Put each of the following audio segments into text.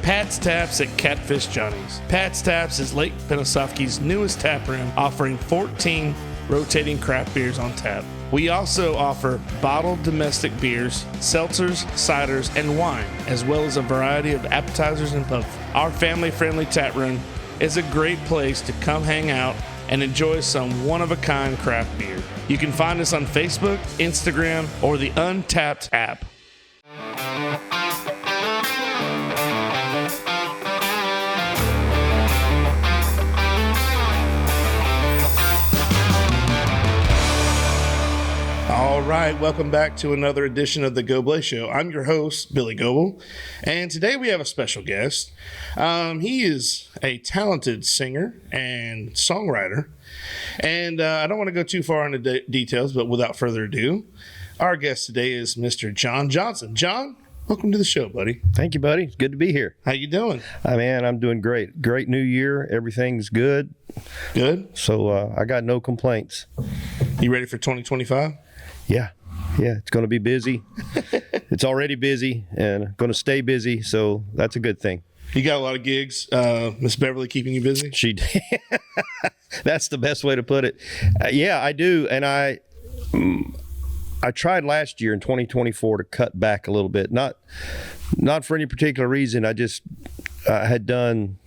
Pat's Taps at Catfish Johnny's. Pat's Taps is Lake Pennsauken's newest tap room, offering 14 rotating craft beers on tap. We also offer bottled domestic beers, seltzers, ciders, and wine, as well as a variety of appetizers and pub. Our family-friendly tap room is a great place to come hang out and enjoy some one-of-a-kind craft beer. You can find us on Facebook, Instagram, or the Untapped app. All right, welcome back to another edition of the Goblay Show. I'm your host, Billy Goble, and today we have a special guest. He is a talented singer and songwriter, and I don't want to go too far into details, but without further ado, our guest today is Mr. John Johnson. John, welcome to the show, buddy. Thank you, buddy. It's good to be here. How you doing? Man, I'm doing great. Great new year. Everything's good. Good? So I got no complaints. You ready for 2025? Yeah, it's going to be busy. It's already busy and going to stay busy, so that's a good thing. You got a lot of gigs. Miss Beverly keeping you busy? She did. That's the best way to put it. Yeah, I do, and I tried last year in 2024 to cut back a little bit. Not for any particular reason. I just had done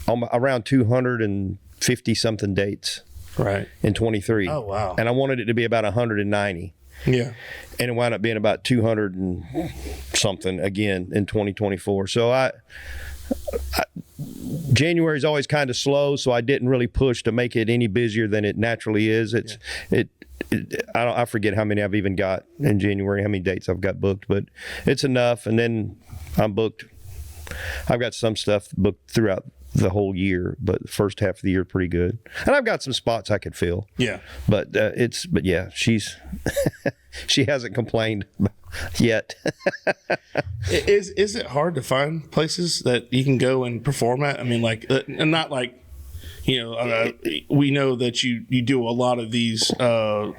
around 250 something dates. Right. In 23. Oh, wow. And I wanted it to be about 190. Yeah. And it wound up being about 200 and something again in 2024. So January is always kind of slow, so I didn't really push to make it any busier than it naturally is. I forget how many I've even got in January, how many dates I've got booked, but it's enough. And then I'm booked. I've got some stuff booked throughout the whole year, but the first half of the year pretty good, and I've got some spots I could fill. Yeah, but yeah, she's she hasn't complained yet. Is it hard to find places that you can go and perform at? I mean, like, and not like, we know that you do a lot of these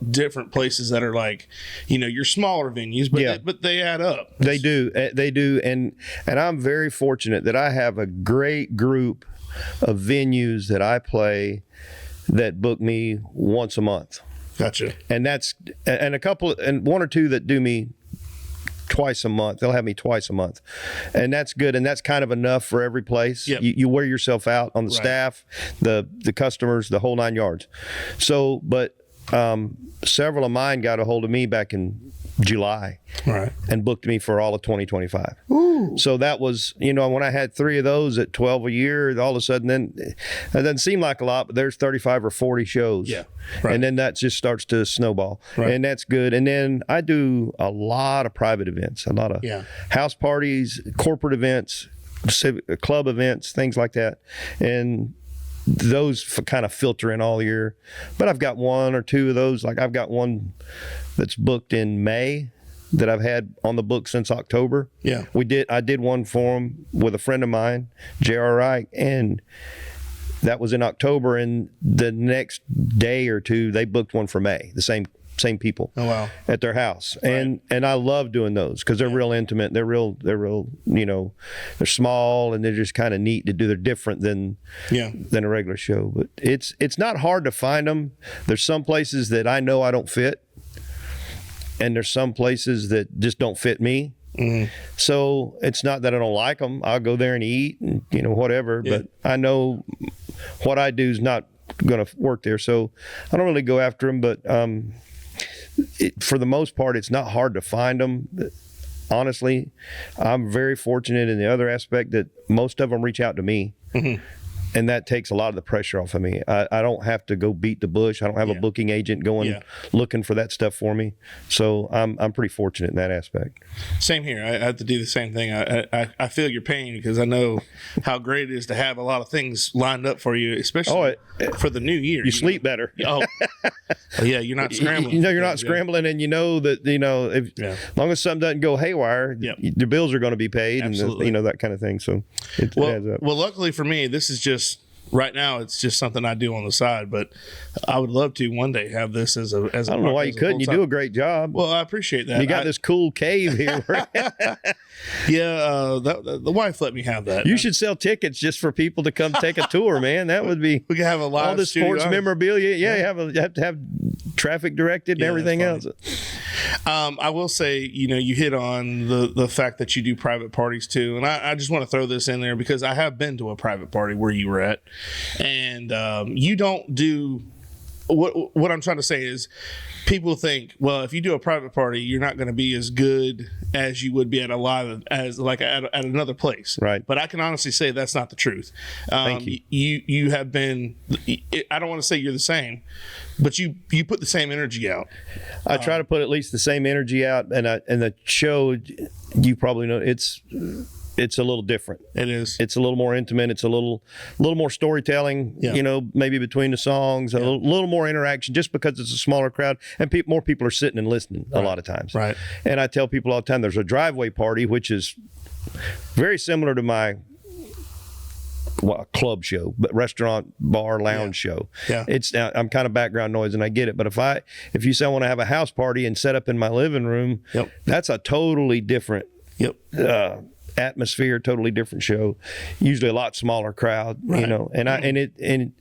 different places that are like, your smaller venues, but yeah. but they add up. They do, and I'm very fortunate that I have a great group of venues that I play that book me once a month. Gotcha. And one or two that do me twice a month. They'll have me twice a month, and that's good, and that's kind of enough for every place. Yep. You wear yourself out on the Right. staff, the customers, the whole 9 yards. So, but several of mine got a hold of me back in July, right, and booked me for all of 2025. Ooh. So that was, when I had 3 of those at 12 a year, all of a sudden, then it doesn't seem like a lot, but there's 35 or 40 shows. Yeah. Right. And then that just starts to snowball. Right. And that's good. And then I do a lot of private events, a lot of house parties, corporate events, civic club events, things like that. And those kind of filter in all year. But I've got 1 or 2 of those. Like I've got one that's booked in May that I've had on the book since October. Yeah. I did one for him with a friend of mine, J.R. Wright, and that was in October, and the next day or two they booked one for May, the same people. Oh, wow. At their house. Right. And I love doing those because they're real intimate. They're real, they're small, and they're just kind of neat to do. They're different than a regular show. But it's not hard to find them. There's some places that I know I don't fit, and there's some places that just don't fit me. Mm-hmm. So it's not that I don't like them. I'll go there and eat and, whatever. Yeah. But I know what I do is not going to work there. So I don't really go after them. But for the most part, it's not hard to find them. Honestly, I'm very fortunate in the other aspect that most of them reach out to me. Mm-hmm. And that takes a lot of the pressure off of me. I don't have to go beat the bush. I don't have a booking agent going looking for that stuff for me. So I'm pretty fortunate in that aspect. Same here. I have to do the same thing. I feel your pain because I know how great it is to have a lot of things lined up for you, especially for the new year. You sleep better. Oh, yeah. You're not scrambling. You're not scrambling, and that as long as something doesn't go haywire, the bills are going to be paid. Absolutely. And that kind of thing. So it adds up. Well, luckily for me, this is just right now it's just something I do on the side, but I would love to one day have this as a. I don't know why you couldn't. You do a great job. Well, I appreciate that. You got this cool cave here. Yeah, the wife let me have that. You should sell tickets just for people to come take a tour, man. That would be. We could have a live all the sports memorabilia. Yeah, you have to have traffic directed and everything else. I will say, you hit on the fact that you do private parties too, and I just want to throw this in there because I have been to a private party where you were at, and you don't do. What I'm trying to say is, people think, well, if you do a private party, you're not going to be as good as you would be at a live as like at another place. Right. But I can honestly say that's not the truth. Thank you. You have been. I don't want to say you're the same, but you put the same energy out. I try to put at least the same energy out, and the show, you probably know it's a little different. It is. It's a little more intimate. It's a little more storytelling, maybe between the songs, a little more interaction just because it's a smaller crowd and more people are sitting and listening a lot of times. Right. And I tell people all the time, there's a driveway party, which is very similar to my club show, but restaurant, bar, lounge show. Yeah. I'm kind of background noise and I get it. But if you say I want to have a house party and set up in my living room, that's a totally different atmosphere, totally different show, usually a lot smaller crowd, and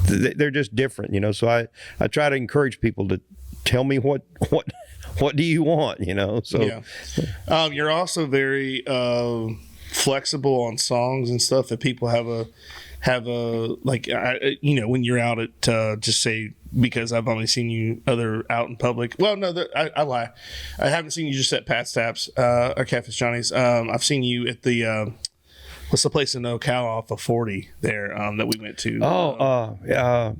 they're just different, so I try to encourage people to tell me what do you want, so you're also very flexible on songs and stuff that people have a like when you're out at just say, because I've only seen you out in public. Well, no, I lie. I haven't seen you just at Pat's Taps or Catfish Johnny's. I've seen you at the what's the place in Ocala off of 40 there that we went to?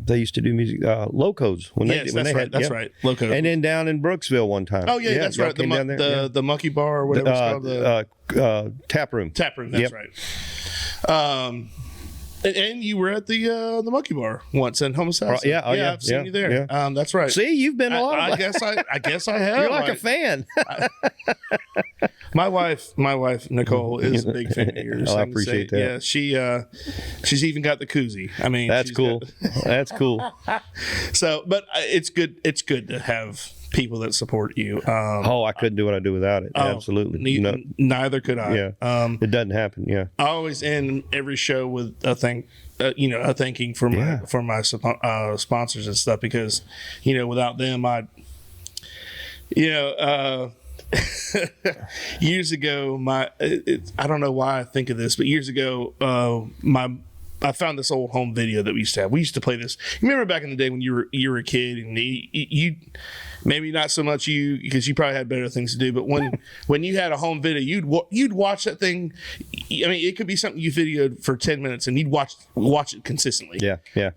They used to do music, Locos. That's right, Locos. And then down in Brooksville one time. Oh yeah, that's right. The Monkey Bar or whatever it's called. Tap Room. That's right. And you were at the Monkey Bar once in Homosassa. I've seen you there. Yeah. That's right. See, you've been a lot. I guess I have. You're like a fan. My wife Nicole is a big fan of yours. I appreciate that. Yeah, she's even got the koozie. I mean, that's cool. That's cool. So, but it's good. It's good to have people that support you. I couldn't do what I do without it. Absolutely. Neither could I. Yeah. It doesn't happen. Yeah. I always end every show with a thanking for my sponsors and stuff, because without them years ago, I don't know why I think of this, but years ago, I found this old home video that we used to have. We used to play this. You remember back in the day when you were a kid, and you maybe not so much you, because you probably had better things to do. But when you had a home video, you'd watch that thing. I mean, it could be something you videoed for 10 minutes, and you'd watch it consistently. Yeah.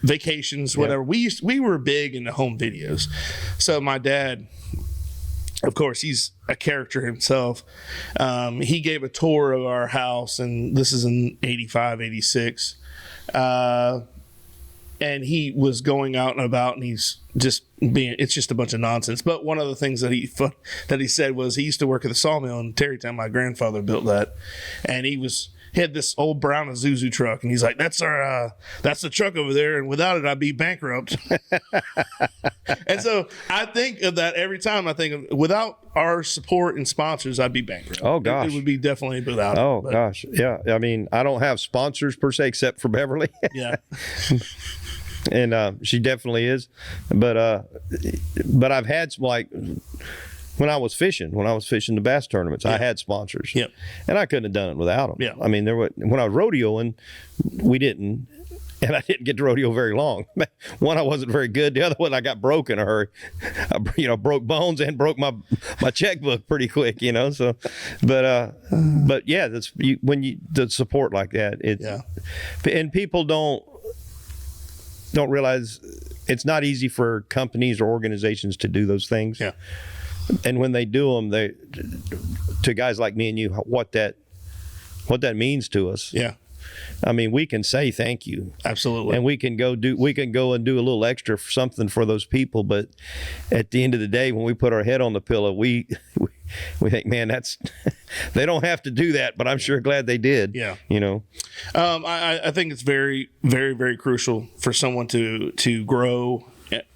Vacations, whatever. We were big into home videos. So my dad, of course, he's a character himself. He gave a tour of our house, and this is in 85, 86. And he was going out and about, and he's just it's just a bunch of nonsense. But one of the things that he said was he used to work at the sawmill in Terrytown. My grandfather built that, and he had this old brown Isuzu truck, and he's like, that's the truck over there, and without it I'd be bankrupt. And so I think of that every time. I think of, without our support and sponsors, I'd be bankrupt. Oh gosh, it would be definitely without. Oh gosh, yeah. I mean, I don't have sponsors per se except for Beverly. Yeah. And she definitely is, but I've had like when I was fishing the bass tournaments, I had sponsors. Yep. And I couldn't have done it without them. Yeah. I mean, when I was rodeoing, we didn't, and I didn't get to rodeo very long. One, I wasn't very good. The other one, I got broke in a hurry. I broke bones and broke my checkbook pretty quick. So, but yeah, that's the support like that. And people don't realize it's not easy for companies or organizations to do those things. Yeah. And when they do them, to guys like me and you, what that means to us. Yeah. I mean, we can say thank you. Absolutely. And we can go and do a little extra for something for those people. But at the end of the day, when we put our head on the pillow, we think, man, that's they don't have to do that, but I'm sure glad they did. Yeah. You know, I think it's very, very, very crucial for someone to grow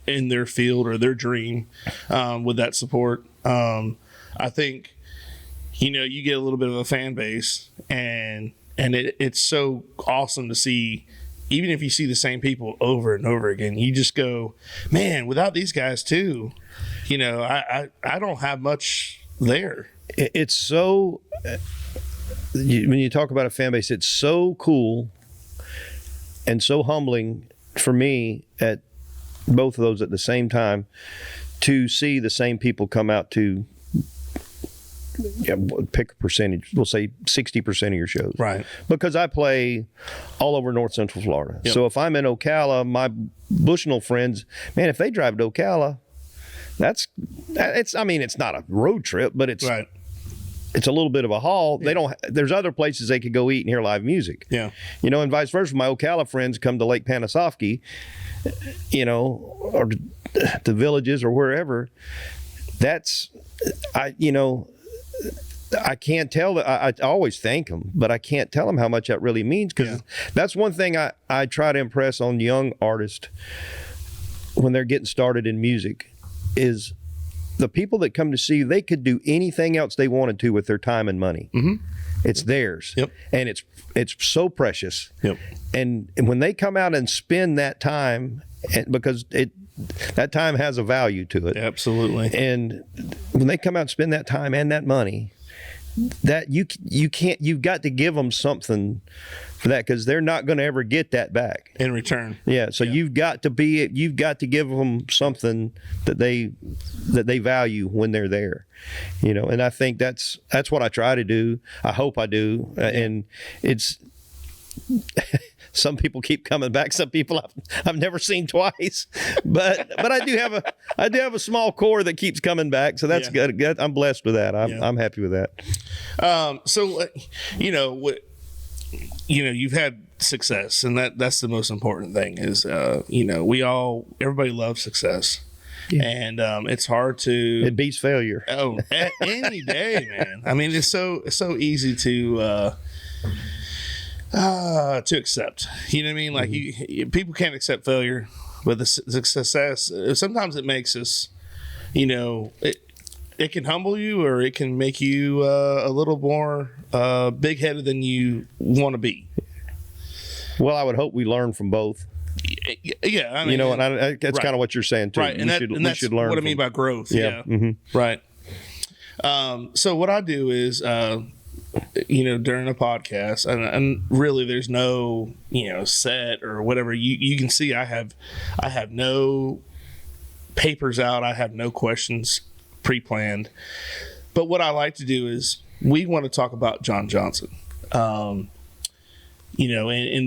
in their field or their dream with that support. I think, you know, you get a little bit of a fan base, and it's so awesome to see. Even if you see the same people over and over again, you just go, man, without these guys too, you know, I don't have much there. It's so, when you talk about a fan base, it's so cool and so humbling for me at both of those at the same time to see the same people come out to, pick a percentage, we'll say 60% of your shows. Right. Because I play all over North Central Florida. Yep. So if I'm in Ocala, my Bushnell friends, man, if they drive to Ocala, it's not a road trip, but it's right. It's a little bit of a haul. Yeah. There's other places they could go eat and hear live music. Yeah. You know, and vice versa. My Ocala friends come to Lake Panasoffkee, you know, or the Villages or wherever. I can't tell that. I always thank them, but I can't tell them how much that really means, because that's one thing I try to impress on young artists when they're getting started in music is the people that come to see you, they could do anything else they wanted to with their time and money. Mm-hmm. It's theirs. Yep. And it's so precious. Yep. And when they come out and spend that time, because that time has a value to it. Absolutely. And when they come out and spend that time and that money, that you've got to give them something for that, because they're not going to ever get that back in return. Yeah. So you've got to give them something that they value when they're there, you know. And I think that's what I try to do. I hope I do. And it's, some people keep coming back. Some people I've never seen twice, but I do have a small core that keeps coming back. So that's good. I'm blessed with that. I'm happy with that. So, you've had success, and that's the most important thing is, everybody loves success. Yeah. And it's hard to. It beats failure. Oh, any day, man. I mean, it's so easy to accept. You know what I mean? Like people can't accept failure, but the success. Sometimes it makes us, it can humble you, or it can make you a little more big-headed than you want to be. Well, I would hope we learn from both. Yeah, I mean, and that's kind of what you're saying too. Right, and that's should learn what I mean by growth. Yeah, mm-hmm. Right. So what I do is, during a podcast, and really, there's no set or whatever. You can see I have no papers out. I have no questions pre-planned. But what I like to do is we want to talk about John Johnson. And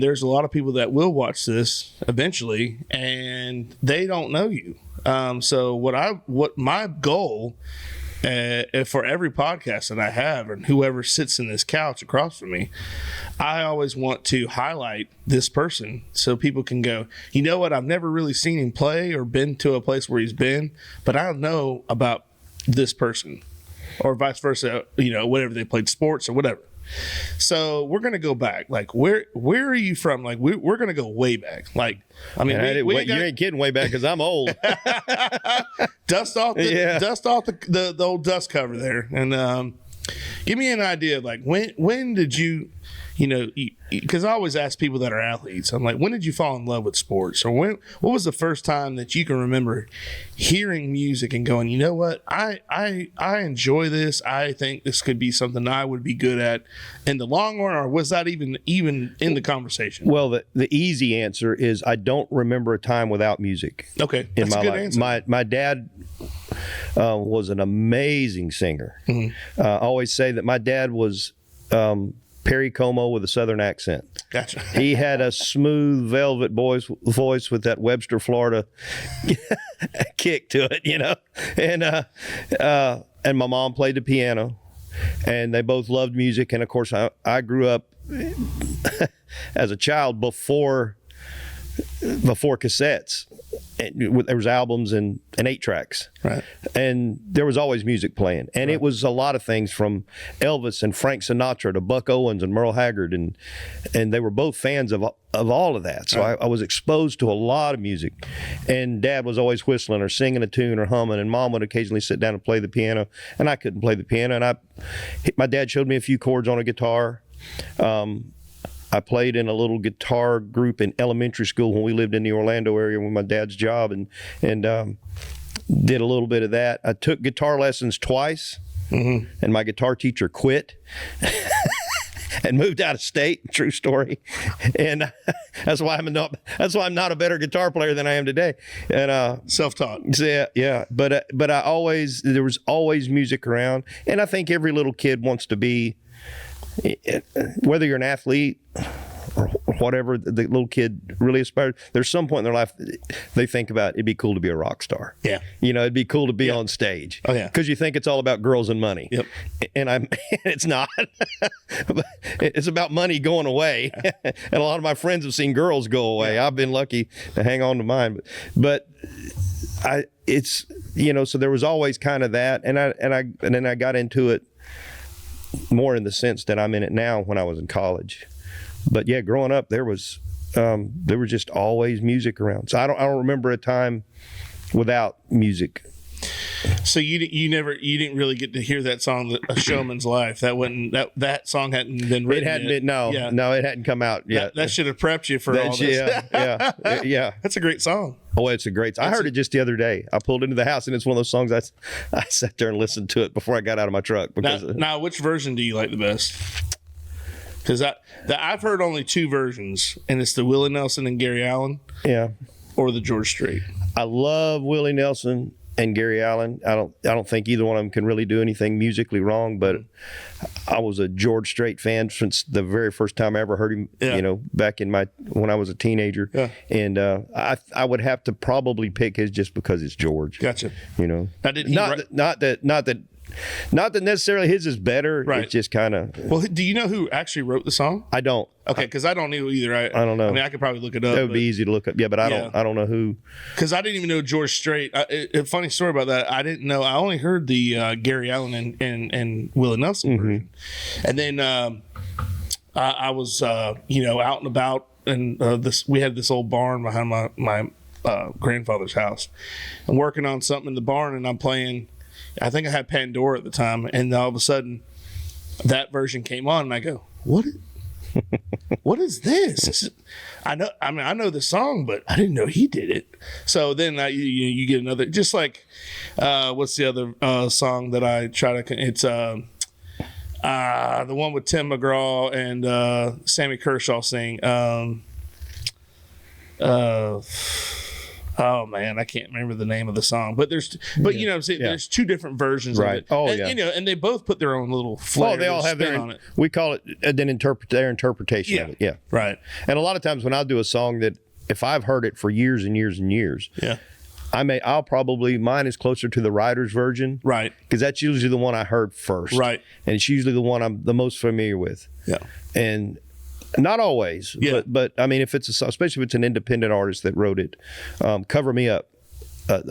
there's a lot of people that will watch this eventually, and they don't know you. So what my goal for every podcast that I have, and whoever sits in this couch across from me, I always want to highlight this person so people can go, you know what, I've never really seen him play or been to a place where he's been, but I know about this person, or vice versa, whatever, they played sports or whatever. So we're gonna go back. Like, where are you from? Like, we're gonna go way back. Like, I mean, you ain't kidding way back, because I'm old. Dust off the old dust cover there, and give me an idea of, like, when did you, because I always ask people that are athletes, I'm like, when did you fall in love with sports, or what was the first time that you can remember hearing music and going, you know what, I enjoy this, I think this could be something I would be good at in the long run, or was that even in the conversation? Well, the easy answer is I don't remember a time without music. Okay, in that's my a good life. answer. My dad was an amazing singer. Mm-hmm. I always say that my dad was Perry Como with a Southern accent. Gotcha. He had a smooth velvet voice with that Webster, Florida kick to it, and my mom played the piano, and they both loved music. And of course, I grew up as a child before cassettes. there was albums and 8-tracks. Right. And there was always music playing. And it was a lot of things from Elvis and Frank Sinatra to Buck Owens and Merle Haggard. And they were both fans of all of that. So I was exposed to a lot of music. And Dad was always whistling or singing a tune or humming. And Mom would occasionally sit down and play the piano. And I couldn't play the piano. And my dad showed me a few chords on a guitar. I played in a little guitar group in elementary school when we lived in the Orlando area with my dad's job, and did a little bit of that. I took guitar lessons twice, and my guitar teacher quit and moved out of state. True story. And that's why I'm not a better guitar player than I am today. And self-taught. Yeah. But there was always music around, and I think every little kid wants to be. Whether you're an athlete or whatever the little kid really aspires, there's some point in their life they think about it'd be cool to be a rock star. Yeah. It'd be cool to be on stage. Oh, yeah. Because you think it's all about girls and money. Yep. And it's not. It's about money going away. And a lot of my friends have seen girls go away. I've been lucky to hang on to mine. But so there was always kind of that. And then I got into it more in the sense that I'm in it now when I was in college. But yeah, growing up, there was just always music around. So I don't remember a time without music. So you didn't really get to hear that song, "A Showman's Life." That song hadn't been written. It hadn't been. No, it hadn't come out yet. That should have prepped you for all this. Yeah. That's a great song. Oh, it's a great song. I heard it just the other day. I pulled into the house, and it's one of those songs I sat there and listened to it before I got out of my truck. Now, which version do you like the best? Because I've heard only two versions, and it's the Willie Nelson and Gary Allen. Yeah. Or the George Strait. I love Willie Nelson and Gary Allen. I don't think either one of them can really do anything musically wrong, but I was a George Strait fan since the very first time I ever heard him, back when I was a teenager. Yeah. And I would have to probably pick his just because it's George. Gotcha. Not that necessarily his is better. Right. It's just kind of. Well, do you know who actually wrote the song? I don't. Okay, because I don't know either. I don't know. I mean, I could probably look it up. That would be easy to look up. Yeah, but I don't know who. Because I didn't even know George Strait. A funny story about that. I didn't know. I only heard the Gary Allen and Willie Nelson version, and then I was out and about, and we had this old barn behind my grandfather's house, and working on something in the barn, and I'm playing. I think I had Pandora at the time, and all of a sudden, that version came on, and I go, "What? What is this?" I know the song, but I didn't know he did it. So then you get another, just like what's the other song that I try to? It's the one with Tim McGraw and Sammy Kershaw sing. Oh man, I can't remember the name of the song, but there's two different versions of it. Oh, and they both put their own little flair. Oh, they all have their on it. We call it their interpretation of it. Yeah, right. And a lot of times when I do a song that if I've heard it for years and years and years, I'll probably mine is closer to the writer's version, right? Because that's usually the one I heard first, right? And it's usually the one I'm the most familiar with, and. Not always, but I mean, especially if it's an independent artist that wrote it, "Cover Me Up"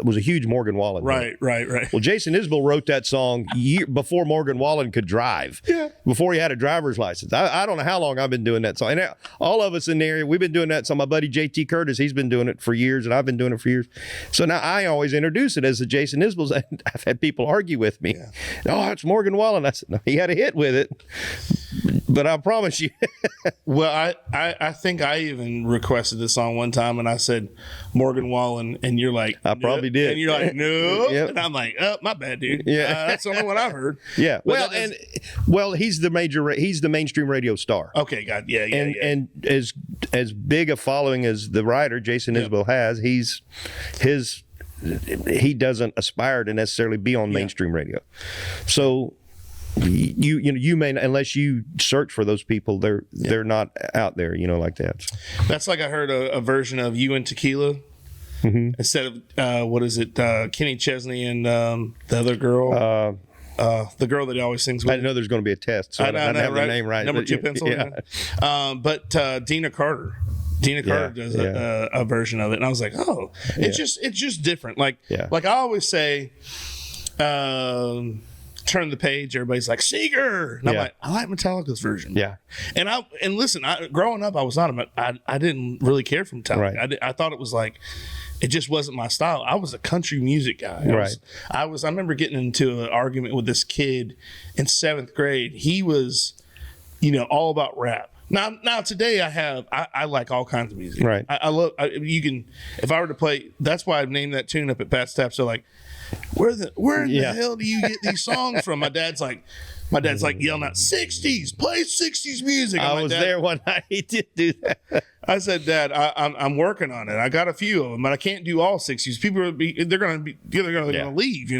was a huge Morgan Wallen. Right. Well, Jason Isbell wrote that song before Morgan Wallen could drive. Yeah. Before he had a driver's license. I don't know how long I've been doing that song. And all of us in the area, we've been doing that song. My buddy JT Curtis, he's been doing it for years, and I've been doing it for years. So now I always introduce it as the Jason Isbell's. I've had people argue with me. Yeah. "Oh, it's Morgan Wallen." I said, "No, he had a hit with it." But I promise you. Well, I think I even requested this song one time, and I said Morgan Wallen, and you're like, I probably did. And you're like, no. Yep. And I'm like, oh, my bad, dude. Yeah. That's the only one I've heard. Yeah. Well, he's the mainstream radio star. Okay, God. Yeah. And as big a following as the writer Jason Isbell has, he doesn't aspire to necessarily be on mainstream radio. So you may, unless you search for those people, they're not out there, like that. That's like I heard a version of "You and Tequila" instead of what is it, Kenny Chesney and the other girl, the girl that he always sings with. I know there's going to be a test, so I don't have the name right. Number 2 pencil. Yeah. But Dina Carter Dina Carter does a version of it, and I was like, oh, it's just different. Like I always say, turn the page. Everybody's like Seeger, and I'm like, I like Metallica's version. Yeah, and listen, growing up, I was not I didn't really care for Metallica. Right. I thought it was like, it just wasn't my style. I was a country music guy. I remember getting into an argument with this kid in 7th grade. He was, all about rap. Now today I like all kinds of music. Right. I love, you can, if I were to play, that's why I've named that tune up at Pat's Tap. So like, where in the hell do you get these songs from? My dad's like yelling out 60s, play 60s music. I was there one night. He did do that. I said, Dad, I'm working on it. I got a few of them, but I can't do all 60s. People they're gonna leave,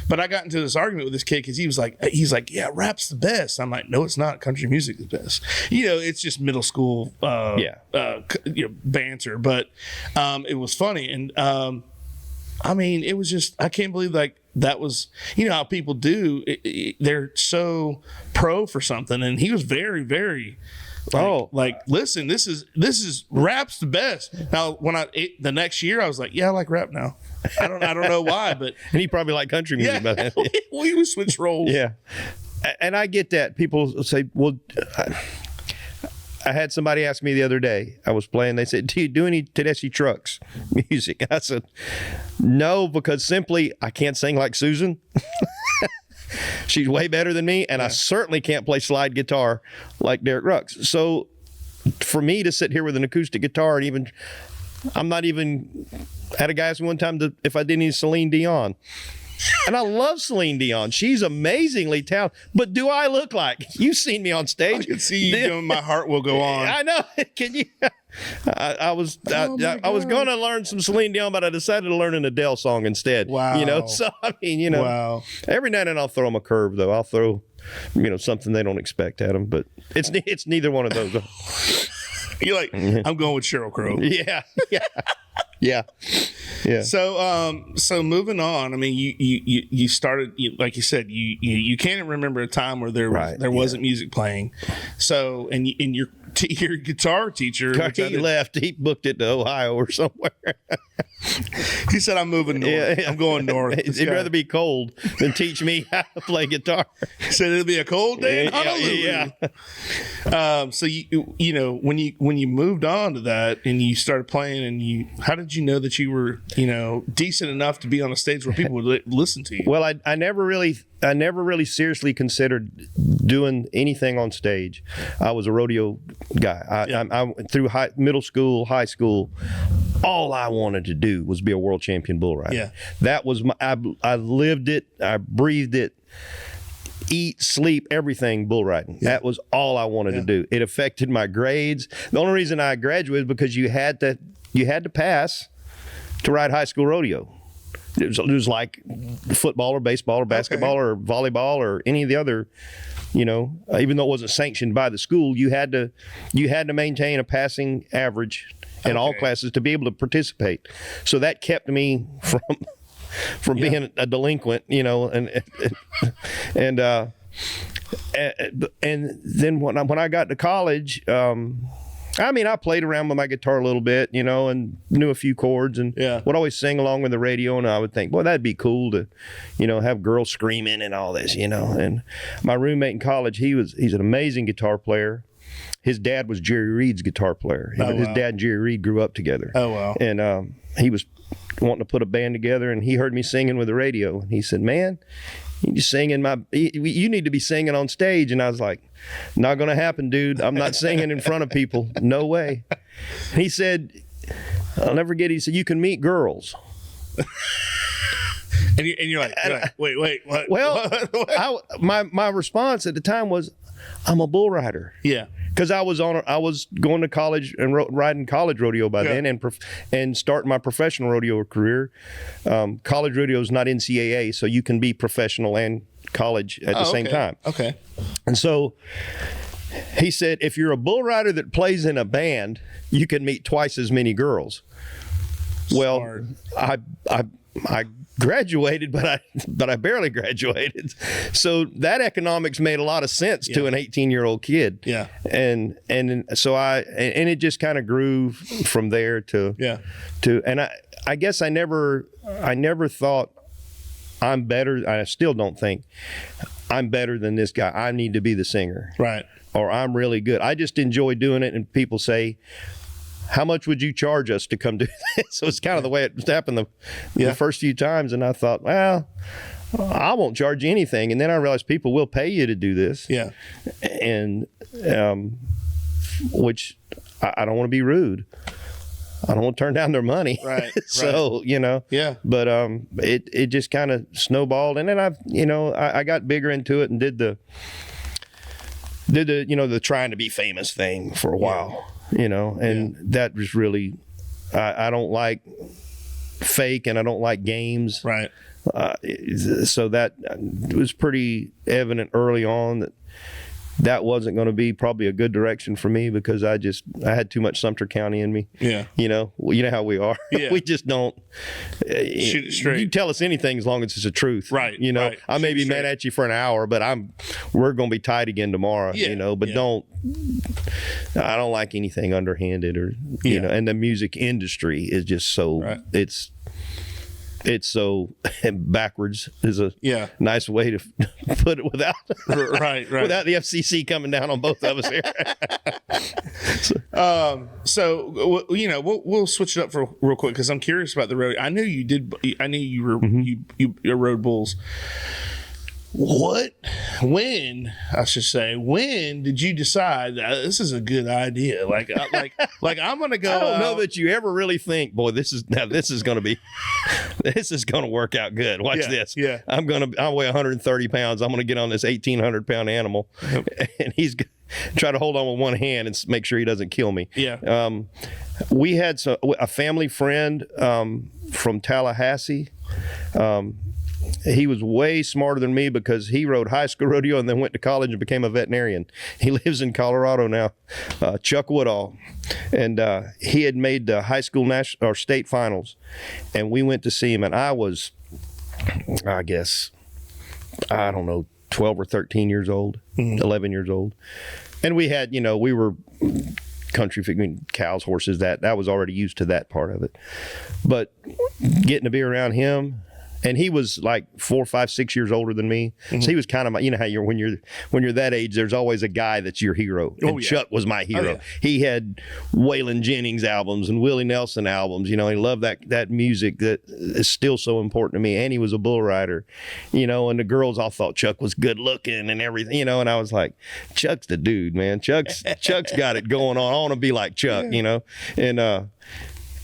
But I got into this argument with this kid because he's like, yeah, rap's the best. I'm like, no, it's not. Country music is best. It's just middle school banter. But it was funny, and it was just, I can't believe that was, how people do. They're so pro for something, and he was very, very. Listen, this is rap's the best. Now, the next year, I was like, yeah, I like rap now. I don't know why, but and he probably liked country music by then. We would switch roles. Yeah, and I get that. People say, well, I had somebody ask me the other day. I was playing. They said, do you do any Tedeschi Trucks music? I said, no, because simply I can't sing like Susan. She's way better than me, and I certainly can't play slide guitar like Derek Rux. So for me to sit here with an acoustic guitar and I'm not even, I had a guy ask me one time if I did any Celine Dion. And I love Celine Dion. She's amazingly talented. But do I look like? You've seen me on stage. I can see you going, my heart will go on. I know. Can you? I was going to learn some Celine Dion, but I decided to learn an Adele song instead. Wow. So wow. Every now and then I'll throw them a curve, though. I'll throw, something they don't expect at them. But it's neither one of those. You're like, I'm going with Sheryl Crow. Yeah. Yeah. So moving on. You started, like you said, you can't remember a time where there wasn't music playing. So and your guitar teacher, he left. He booked it to Ohio or somewhere. He said, "I'm moving north. I'm going north." He'd rather be cold than teach me how to play guitar. He said it'll be a cold day in Honolulu. Yeah. So when you moved on to that and you started playing, and how did you know that you were decent enough to be on a stage where people would listen to you? Well, I never really seriously considered doing anything on stage. I was a rodeo guy. I through middle school, high school, all I wanted to do was be a world champion bull rider. Yeah. That was I lived it. I breathed it. Eat, sleep, everything bull riding. Yeah. That was all I wanted to do. It affected my grades. The only reason I graduated was because you had to pass to ride high school rodeo. It was like football or baseball or basketball or volleyball or any of the other, even though it wasn't sanctioned by the school, you had to maintain a passing average in all classes to be able to participate. So that kept me from being a delinquent, and then when I got to college, I played around with my guitar a little bit, and knew a few chords and would always sing along with the radio. And I would think, boy, that'd be cool to, have girls screaming and all this, And my roommate in college, he's an amazing guitar player. His dad was Jerry Reed's guitar player. His dad and Jerry Reed grew up together. Oh, wow. And he was wanting to put a band together, and he heard me singing with the radio. And he said, man, you need to be singing on stage. And I was like, not going to happen, dude. I'm not singing in front of people. No way. He said, I'll never forget, he said, you can meet girls. and you're like, wait, what? Well, my response at the time was, I'm a bull rider. Yeah. Because I was going to college and riding college rodeo by then, and starting my professional rodeo career. College rodeo is not NCAA, so you can be professional and college at the same time. Okay. And so he said, if you're a bull rider that plays in a band, you can meet twice as many girls. Well, I graduated, but I barely graduated. So that economics made a lot of sense to an 18-year-old kid. Yeah. And so it just kind of grew from there to and I guess I never thought I'm better. I still don't think I'm better than this guy. I need to be the singer. Right. Or I'm really good. I just enjoy doing it, and people say, how much would you charge us to come do this? So it's kind of the way it happened the first few times. And I thought, well, I won't charge you anything. And then I realized people will pay you to do this. Yeah. And which I don't want to be rude. I don't want to turn down their money. Right. So, you know. Yeah. But it just kind of snowballed. And then I got bigger into it and did the the trying to be famous thing for a while. And that was really, I don't like fake, and I don't like games. Right. So that it was pretty evident early on that wasn't going to be probably a good direction for me, because I had too much Sumter County in me. Yeah. You know how we are. Yeah. We just don't shoot it straight. You tell us anything as long as it's the truth. Right. Right. I may be mad at you for an hour, but we're going to be tight again tomorrow. Yeah. But I don't like anything underhanded or and the music industry is just so it's so backwards is a nice way to put it without without the FCC coming down on both of us here. So we'll switch it up for real quick, because I'm curious about the road. I knew you did. I knew you were you rode bulls. When did you decide that this is a good idea? Like I'm going to go. I don't know that you ever really think, boy, this is going to work out good. Watch this. Yeah. I weigh 130 pounds. I'm going to get on this 1,800 pound animal, and he's try to hold on with one hand and make sure he doesn't kill me. Yeah. We had a family friend from Tallahassee. He was way smarter than me, because he rode high school rodeo and then went to college and became a veterinarian. He lives in Colorado now, Chuck Woodall. And he had made the high school national or state finals. And we went to see him, and I was, I guess, I don't know, 12 or 13 years old, 11 years old. And we had, we were country, cows, horses, that was already used to that part of it. But getting to be around him, and he was like 4, 5, 6 years older than me. So he was kind of my, how when you're that age, there's always a guy that's your hero. And Chuck was my hero. Oh, yeah. He had Waylon Jennings albums and Willie Nelson albums. He loved that music that is still so important to me. And he was a bull rider, and the girls all thought Chuck was good looking and everything, and I was like, Chuck's the dude, man. Chuck's got it going on. I want to be like Chuck,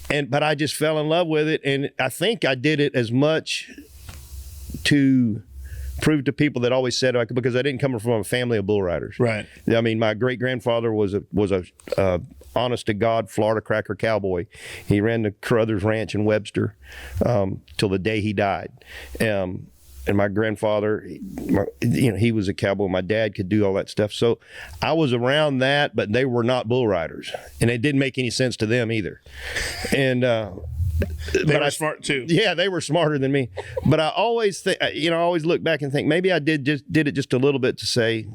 But I just fell in love with it, and I think I did it as much to prove to people that always said, because I didn't come from a family of bull riders. Right. I mean, my great grandfather was a honest to God Florida cracker cowboy. He ran the Carruthers Ranch in Webster till the day he died. And my grandfather, he was a cowboy. My dad could do all that stuff. So I was around that, but they were not bull riders. And it didn't make any sense to them either. And they were smart too. Yeah, they were smarter than me. But I always think, I always look back and think, maybe I did it just a little bit to say,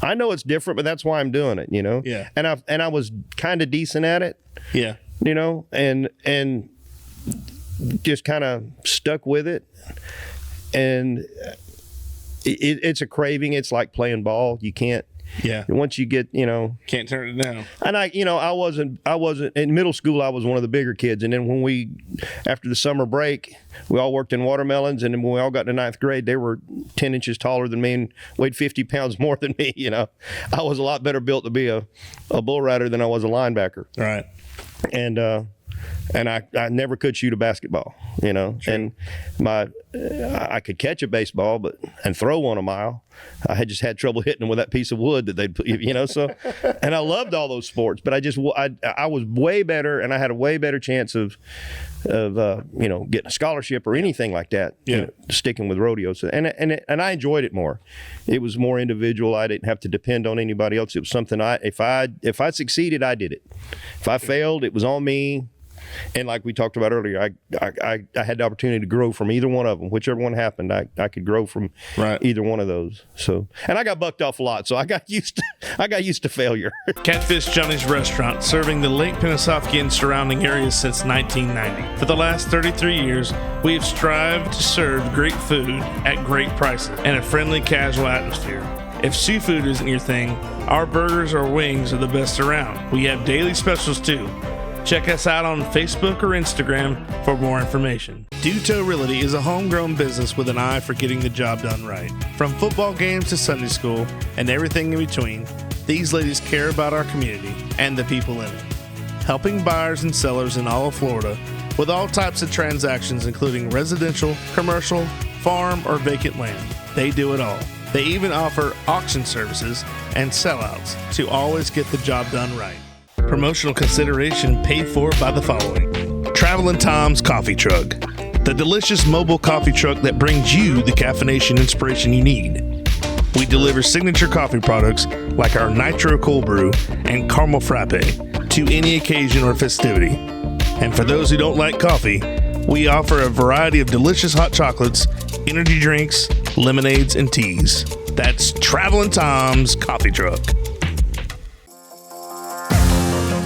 I know it's different, but that's why I'm doing it, Yeah. And I was kind of decent at it. Yeah. And just kind of stuck with it. And it's a craving. It's like playing ball. You can't. Yeah. Once you get, can't turn it down. And I wasn't in middle school. I was one of the bigger kids. And then after the summer break, we all worked in watermelons. And then when we all got to ninth grade, they were 10 inches taller than me and weighed 50 pounds more than me. I was a lot better built to be a bull rider than I was a linebacker. Right. And I never could shoot a basketball, True. And I could catch a baseball, and throw one a mile. I had just had trouble hitting them with that piece of wood that they'd put, so, and I loved all those sports, but I was way better, and I had a way better chance of getting a scholarship or anything like that. Yeah. Sticking with rodeos, and I enjoyed it more. It was more individual. I didn't have to depend on anybody else. It was something if I succeeded, I did it. If I failed, it was on me. And like we talked about earlier, I had the opportunity to grow from either one of them. Whichever one happened, I could grow from either one of those. So, and I got bucked off a lot, so I got used to failure. Catfish Johnny's Restaurant, serving the Lake Peninsauken and surrounding areas since 1990. For the last 33 years, we have strived to serve great food at great prices and a friendly, casual atmosphere. If seafood isn't your thing, our burgers or wings are the best around. We have daily specials too. Check us out on Facebook or Instagram for more information. Duto Realty is a homegrown business with an eye for getting the job done right. From football games to Sunday school and everything in between, these ladies care about our community and the people in it. Helping buyers and sellers in all of Florida with all types of transactions, including residential, commercial, farm, or vacant land. They do it all. They even offer auction services and sellouts to always get the job done right. Promotional consideration paid for by the following. Travelin' Tom's Coffee Truck, the delicious mobile coffee truck that brings you the caffeination inspiration you need. We deliver signature coffee products like our Nitro Cold Brew and Caramel Frappe to any occasion or festivity. And for those who don't like coffee, we offer a variety of delicious hot chocolates, energy drinks, lemonades, and teas. That's Travelin' Tom's Coffee Truck.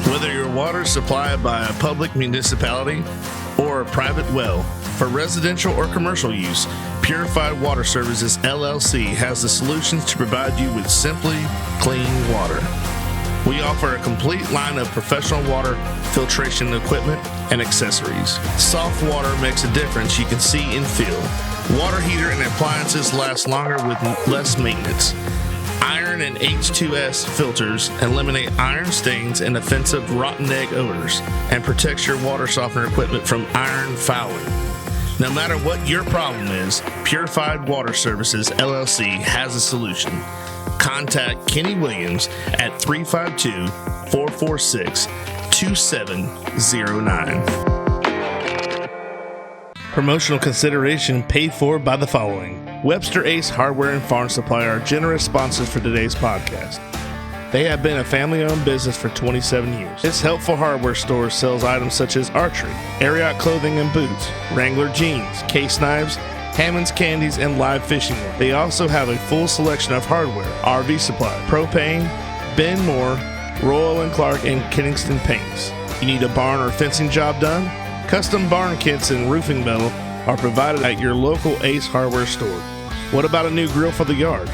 Whether your water is supplied by a public municipality or a private well, for residential or commercial use, Purified Water Services LLC has the solutions to provide you with simply clean water. We offer a complete line of professional water filtration equipment and accessories. Soft water makes a difference you can see and feel. Water heater and appliances last longer with less maintenance. Iron and H2S filters eliminate iron stains and offensive rotten egg odors and protects your water softener equipment from iron fouling. No matter what your problem is, Purified Water Services LLC has a solution. Contact Kenny Williams at 352-446-2709. Promotional consideration paid for by the following. Webster Ace Hardware and Farm Supply are generous sponsors for today's podcast. They have been a family-owned business for 27 years. This helpful hardware store sells items such as archery, Ariat clothing and boots, Wrangler jeans, case knives, Hammond's candies, and live fishing gear. They also have a full selection of hardware, RV supply, propane, Ben Moore, Royal & Clark, and Kingston paints. You need a barn or fencing job done? Custom barn kits and roofing metal are provided at your local Ace Hardware store. What about a new grill for the yard?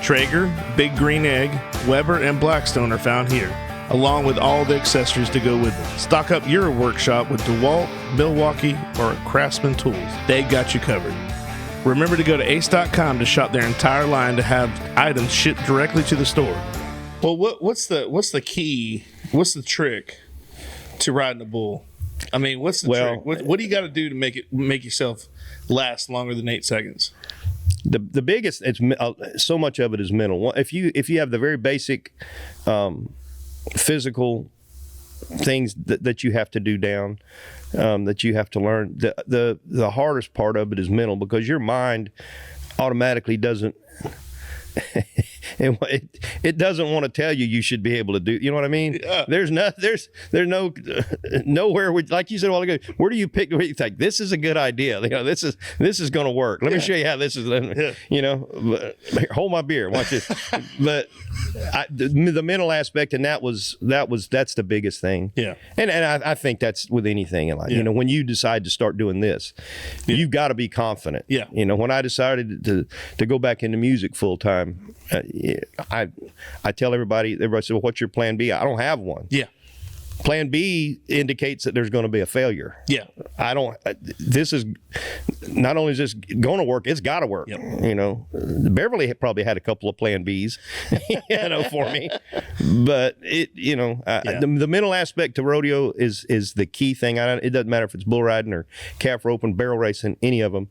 Traeger, Big Green Egg, Weber, and Blackstone are found here, along with all the accessories to go with them. Stock up your workshop with DeWalt, Milwaukee, or Craftsman tools. They got you covered. Remember to go to ace.com to shop their entire line to have items shipped directly to the store. Well, what's the key? What's the trick to riding a bull? I mean, what's the trick? What do you got to do to make yourself last longer than 8 seconds? The biggest, it's so much of it is mental. If you have the very basic physical things that you have to do down, that you have to learn, the hardest part of it is mental, because your mind automatically doesn't it doesn't want to tell you should be able to do, you know what I mean? Yeah. There's nowhere like you said a while ago, where do you pick, where you think this is a good idea, you know, this is going to work. Let me show you how this is, you know, hold my beer, watch this. But the mental aspect, and that's the biggest thing. Yeah. And I think that's with anything in life. You know, when you decide to start doing this, you've got to be confident. Yeah. You know, when I decided to go back into music full time, I tell everybody says, well, what's your plan B? I don't have one. Yeah. Plan B indicates that there's going to be a failure. Yeah. This is not only is this going to work, it's got to work. Yep. You know, Beverly probably had a couple of plan Bs, you know, for me, but the mental aspect to rodeo is the key thing. It doesn't matter if it's bull riding or calf roping, barrel racing, any of them.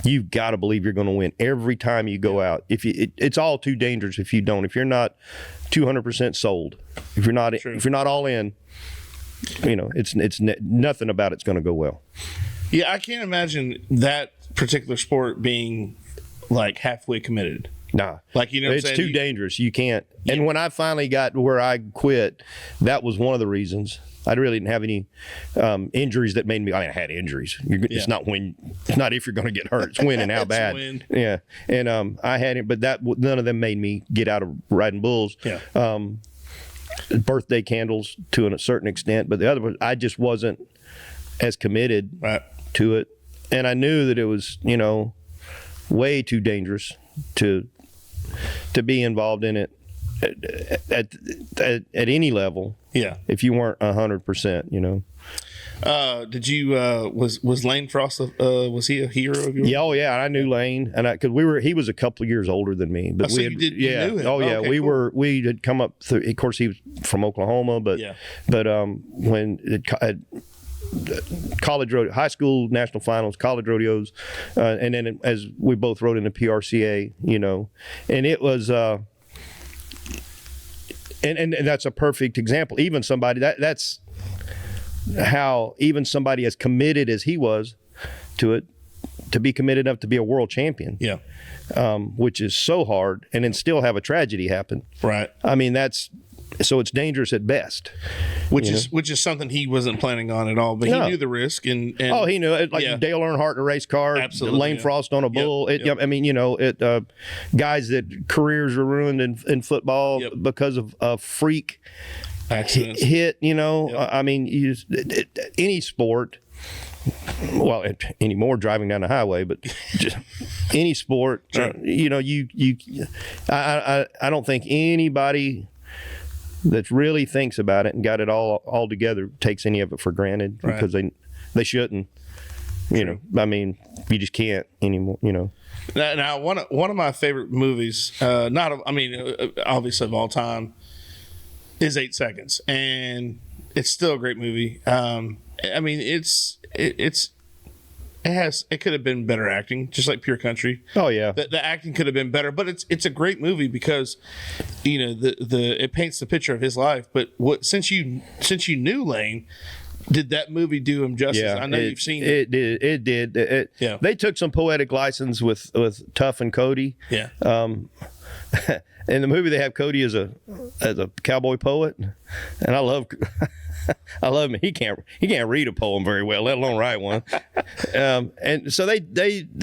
You've got to believe you're going to win every time you go out. It's all too dangerous if you don't. If you're not 200% sold, if you're not all in, you know, it's nothing about it's going to go well. Yeah, I can't imagine that particular sport being like halfway committed. Nah, like it's too dangerous. You can't. Yeah. And when I finally got where I quit, that was one of the reasons. I really didn't have any injuries that made me. I mean, I had injuries. It's not if you're going to get hurt. It's when and how bad. When. Yeah, and I had it, but none of them made me get out of riding bulls. Yeah. Birthday candles to a certain extent, but the other one, I just wasn't as committed to it, and I knew that it was way too dangerous to be involved in it at any level. Yeah. If you weren't 100%, Did you was Lane Frost was he a hero of yours? Yeah, oh yeah, I knew Lane, and because he was a couple of years older than me, but you knew him. Oh yeah, okay, we had come up through. Of course, he was from Oklahoma, but when at college rodeo, high school national finals, college rodeos, and then as we both rode in the PRCA, and it was. And that's a perfect example. Even somebody that's how even somebody as committed as he was to it, to be committed enough to be a world champion. Yeah. Which is so hard, and then still have a tragedy happen. Right. I mean, so it's dangerous at best. Which is something he wasn't planning on at all, but he knew the risk. And he knew it. Like Dale Earnhardt in a race car, absolutely, Lane Frost on a bull. Yep. I mean, guys that careers are ruined in football because of a freak accidents hit. I mean, any sport. Well, anymore driving down the highway, but just any sport. Sure. I don't think anybody that really thinks about it and got it all together takes any of it for granted, because they shouldn't. I mean, you just can't anymore. Now one of my favorite movies, obviously of all time, is 8 Seconds, and it's still a great movie. I mean, it could have been better acting, just like Pure Country. Oh yeah, the acting could have been better, but it's a great movie because it paints the picture of his life. But since you knew Lane, did that movie do him justice? Yeah, I know you've seen it. It did. They took some poetic license with Tuff and Cody. Yeah. In the movie, they have Cody as a cowboy poet, and I love him. He can't read a poem very well, let alone write one. And so they did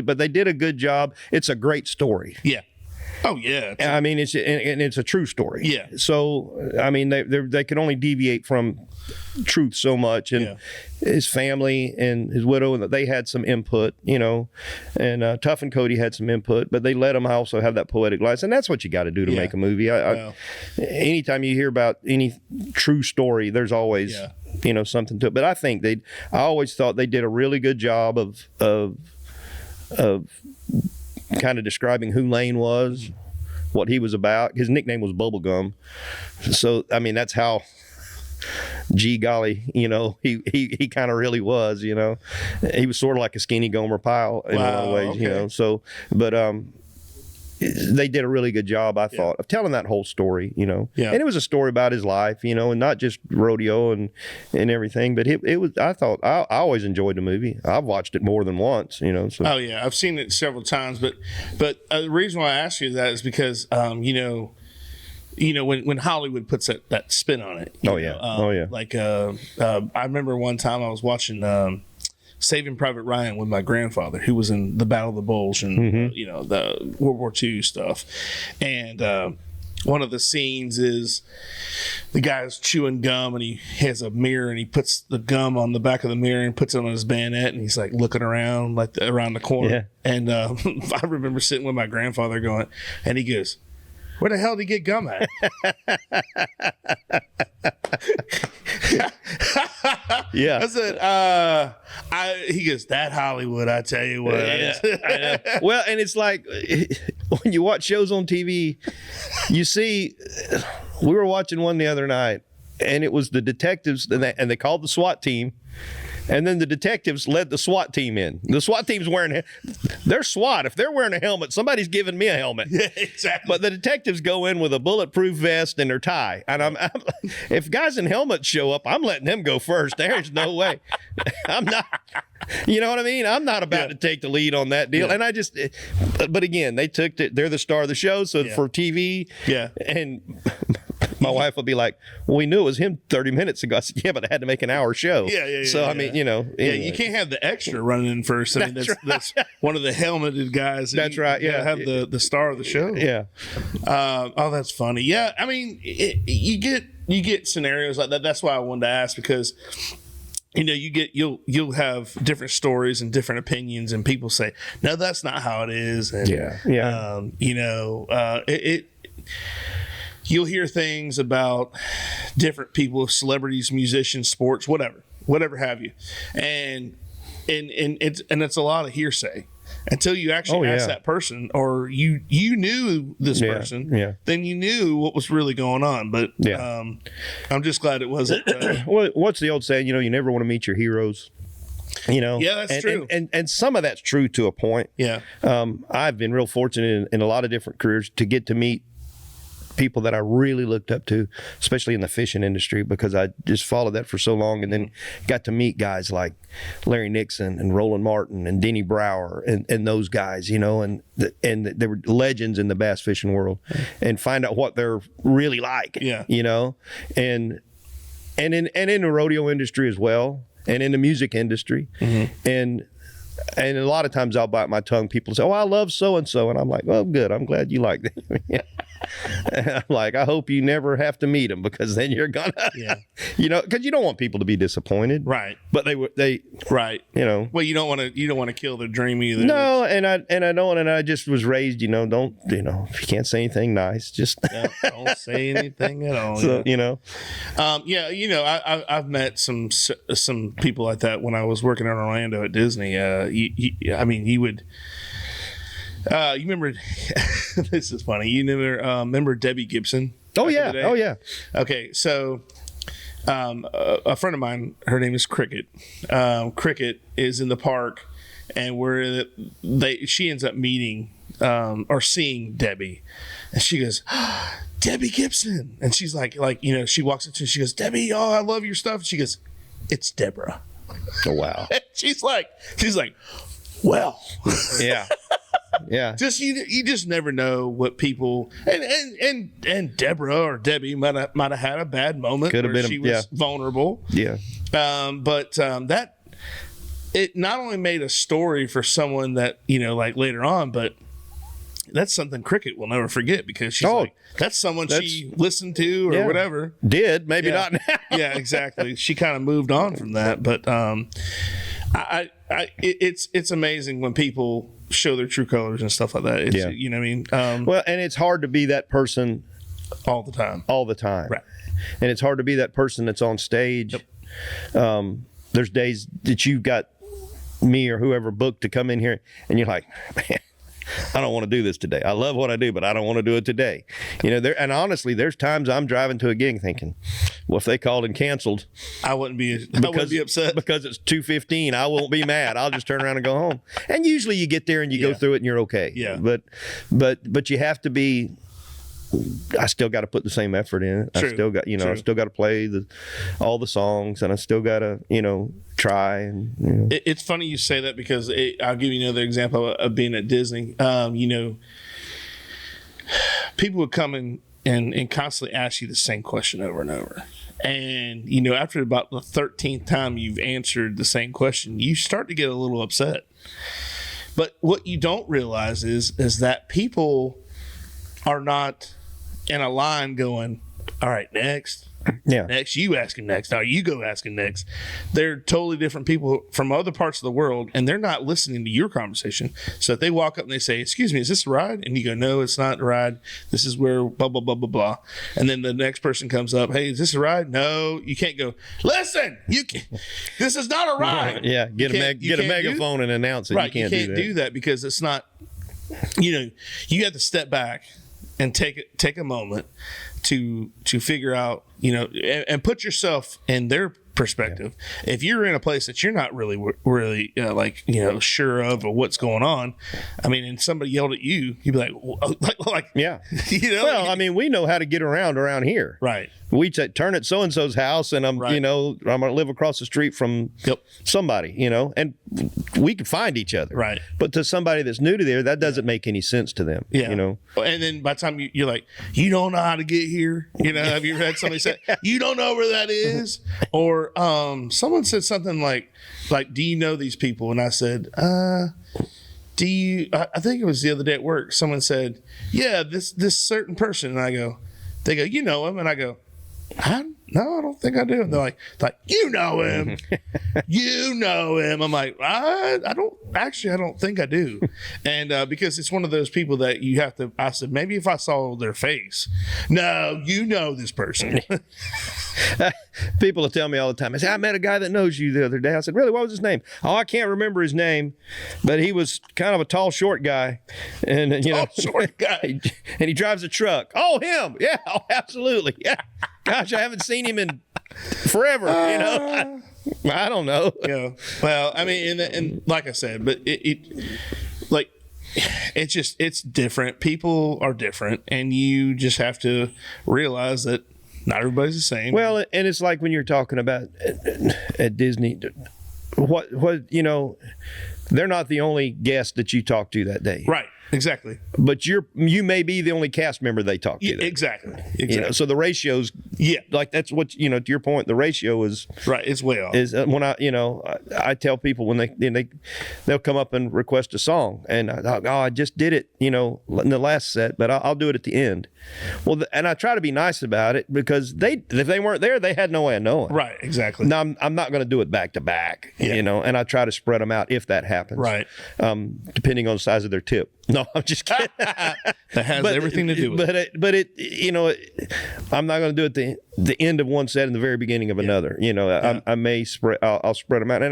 but they did a good job. It's a great story. Yeah. Oh yeah. I mean, it's a true story. Yeah. So I mean, they could only deviate from truth so much, and his family and his widow, and they had some input, and Tuff and Cody had some input, but they let them also have that poetic license, and that's what you got to do to make a movie. Anytime you hear about any true story, there's always something to it. But I think I always thought they did a really good job of kind of describing who Lane was, what he was about. His nickname was Bubblegum. So, I mean, that's how, gee golly, he kind of really was, He was sort of like a skinny Gomer Pyle in a lot of ways, okay. So, but they did a really good job, I thought, of telling that whole story, And it was a story about his life, and not just rodeo and everything, but it was, I always enjoyed the movie. I've watched it more than once, So. Oh yeah, I've seen it several times, but the reason why I ask you that is because, when Hollywood puts that spin on it. Like I remember one time I was watching Saving Private Ryan with my grandfather, who was in the Battle of the Bulge and the World War II stuff, and one of the scenes is the guy's chewing gum and he has a mirror and he puts the gum on the back of the mirror and puts it on his bayonet, and he's like looking around like around the corner. And I remember sitting with my grandfather going, and he goes, "Where the hell did he get gum at?" Yeah. I said, he goes, "That Hollywood, I tell you what." I know. Well, and it's like when you watch shows on TV, you see, we were watching one the other night, and it was the detectives, and they called the SWAT team, And then the detectives led the SWAT team in. The SWAT team's wearing, they're SWAT. If they're wearing a helmet, somebody's giving me a helmet. Yeah, exactly. But the detectives go in with a bulletproof vest and their tie. And if guys in helmets show up, I'm letting them go first. There's no way. I'm not, you know what I mean? I'm not about to take the lead on that deal. Yeah. And but again, they took it. They're the star of the show. So for TV. Yeah. And my wife will be like, well, we knew it was him 30 minutes ago. I said, yeah, but I had to make an hour show. Yeah. So, I mean, anyway. Yeah, you can't have the extra running in first. I mean, that's one of the helmeted guys. That's right. Yeah. Have the star of the show. Yeah. Oh, that's funny. Yeah. I mean, you get scenarios like that. That's why I wanted to ask, because you'll have different stories and different opinions, and people say, no, that's not how it is. And, you'll hear things about different people, celebrities, musicians, sports, whatever have you. And it's a lot of hearsay until you actually ask that person, or you knew this person, then you knew what was really going on. But I'm just glad it wasn't. Well, what's the old saying? You never want to meet your heroes. Yeah, that's true. And some of that's true to a point. Yeah. I've been real fortunate in a lot of different careers to get to meet people that I really looked up to, especially in the fishing industry, because I just followed that for so long, and then got to meet guys like Larry Nixon and Roland Martin and Denny Brower and those guys, and they were legends in the bass fishing world, and find out what they're really like, and in the rodeo industry as well, and in the music industry, and a lot of times I'll bite my tongue. People say, "Oh, I love so and so," and I'm like, "Well, good. I'm glad you like that." I'm like, I hope you never have to meet them, because then you're gonna, because you don't want people to be disappointed, right? But they, right? Well, you don't want to kill their dream either. No, and I don't, and I just was raised, don't, if you can't say anything nice, just don't say anything at all. So I've met some people like that when I was working in Orlando at Disney. You would. You remember? This is funny. You remember Debbie Gibson? Oh yeah. Okay, so a friend of mine, her name is Cricket. Cricket is in the park, and she ends up meeting or seeing Debbie, and she goes, Debbie Gibson, and she's like, she walks up to her, she goes, Debbie, oh, I love your stuff. She goes, it's Deborah. Oh wow. she's like, well, yeah. Yeah. Just you just never know what people and Deborah or Debbie might have had a bad moment where she was vulnerable. Yeah. But that it not only made a story for someone that like later on, but that's something Cricket will never forget, because she's that's someone she listened to or whatever. Did maybe not now. Yeah, exactly. She kind of moved on from that, but it's amazing when people show their true colors and stuff like that. It's, you know what I mean? Well, and it's hard to be that person all the time. Right. And it's hard to be that person that's on stage. Yep. There's days that you've got me or whoever booked to come in here, and you're like, man, I don't want to do this today. I love what I do, but I don't want to do it today. And honestly, there's times I'm driving to a gig thinking, well, if they called and canceled, I wouldn't be upset because it's 2:15. I won't be mad. I'll just turn around and go home. And usually you get there and you go through it and you're okay. Yeah. But you have to be. I still got to put the same effort in it. True. I still got, I still got to play all the songs, and I still got to, try. And it's funny you say that, because I'll give you another example of being at Disney. People would come in and constantly ask you the same question over and over. And, after about the 13th time you've answered the same question, you start to get a little upset. But what you don't realize is that people are not in a line going, all right, next. Yeah. Next, you ask him next. Now you go ask him next. They're totally different people from other parts of the world, and they're not listening to your conversation. So if they walk up and they say, excuse me, is this a ride? And you go, no, it's not a ride. This is where blah, blah, blah, blah, blah. And then the next person comes up, hey, is this a ride? No, you can't go, listen, this is not a ride. Yeah, get a megaphone and announce it. Right, you can't do that because it's not, you have to step back and take a moment to figure out, and put yourself in their perspective. If you're in a place that you're not really sure of or what's going on, I mean, and somebody yelled at you, you'd be like yeah. Well, I mean, we know how to get around here. Right. We turn at so-and-so's house, and I'm going to live across the street from somebody, and we can find each other. Right. But to somebody that's new to there, that doesn't make any sense to them. Yeah. And then by the time you're like, you don't know how to get here. Have you ever had somebody say, you don't know where that is? Or someone said something like, do you know these people? And I said, do you, I think it was the other day at work. Someone said, yeah, this certain person. And they go, you know him? And I go, no, I don't think I do. And they're like, you know him. You know him. I'm like, I don't think I do. And because it's one of those people that you have to, I said, maybe if I saw their face. No, you know this person. People will tell me all the time. I say, I met a guy that knows you the other day. I said, really? What was his name? Oh, I can't remember his name, but he was kind of a tall, short guy. And, short guy. And he drives a truck. Oh, him. Yeah. Oh, absolutely. Yeah. Gosh, I haven't seen him in forever. I don't know. Yeah. Well, I mean, and like I said, but it's different. People are different, and you just have to realize that not everybody's the same. Well, and it's like when you're talking about at Disney, what they're not the only guest that you talk to that day. Right. Exactly. But you may be the only cast member they talk to. Yeah, exactly. So the ratio's like that's what to your point. The ratio is right. It's way off. Is when I tell people when they'll come up and request a song and I just did it in the last set, but I'll do it at the end. Well, and I try to be nice about it because if they weren't there, they had no way of knowing. Right. Exactly. Now I'm not going to do it back to back. And I try to spread them out if that happens. Right. Depending on the size of their tip. No, I'm just kidding. That has everything to do with it. But I'm not going to do it the end of one set and the very beginning of another. I may spread. I'll spread them out.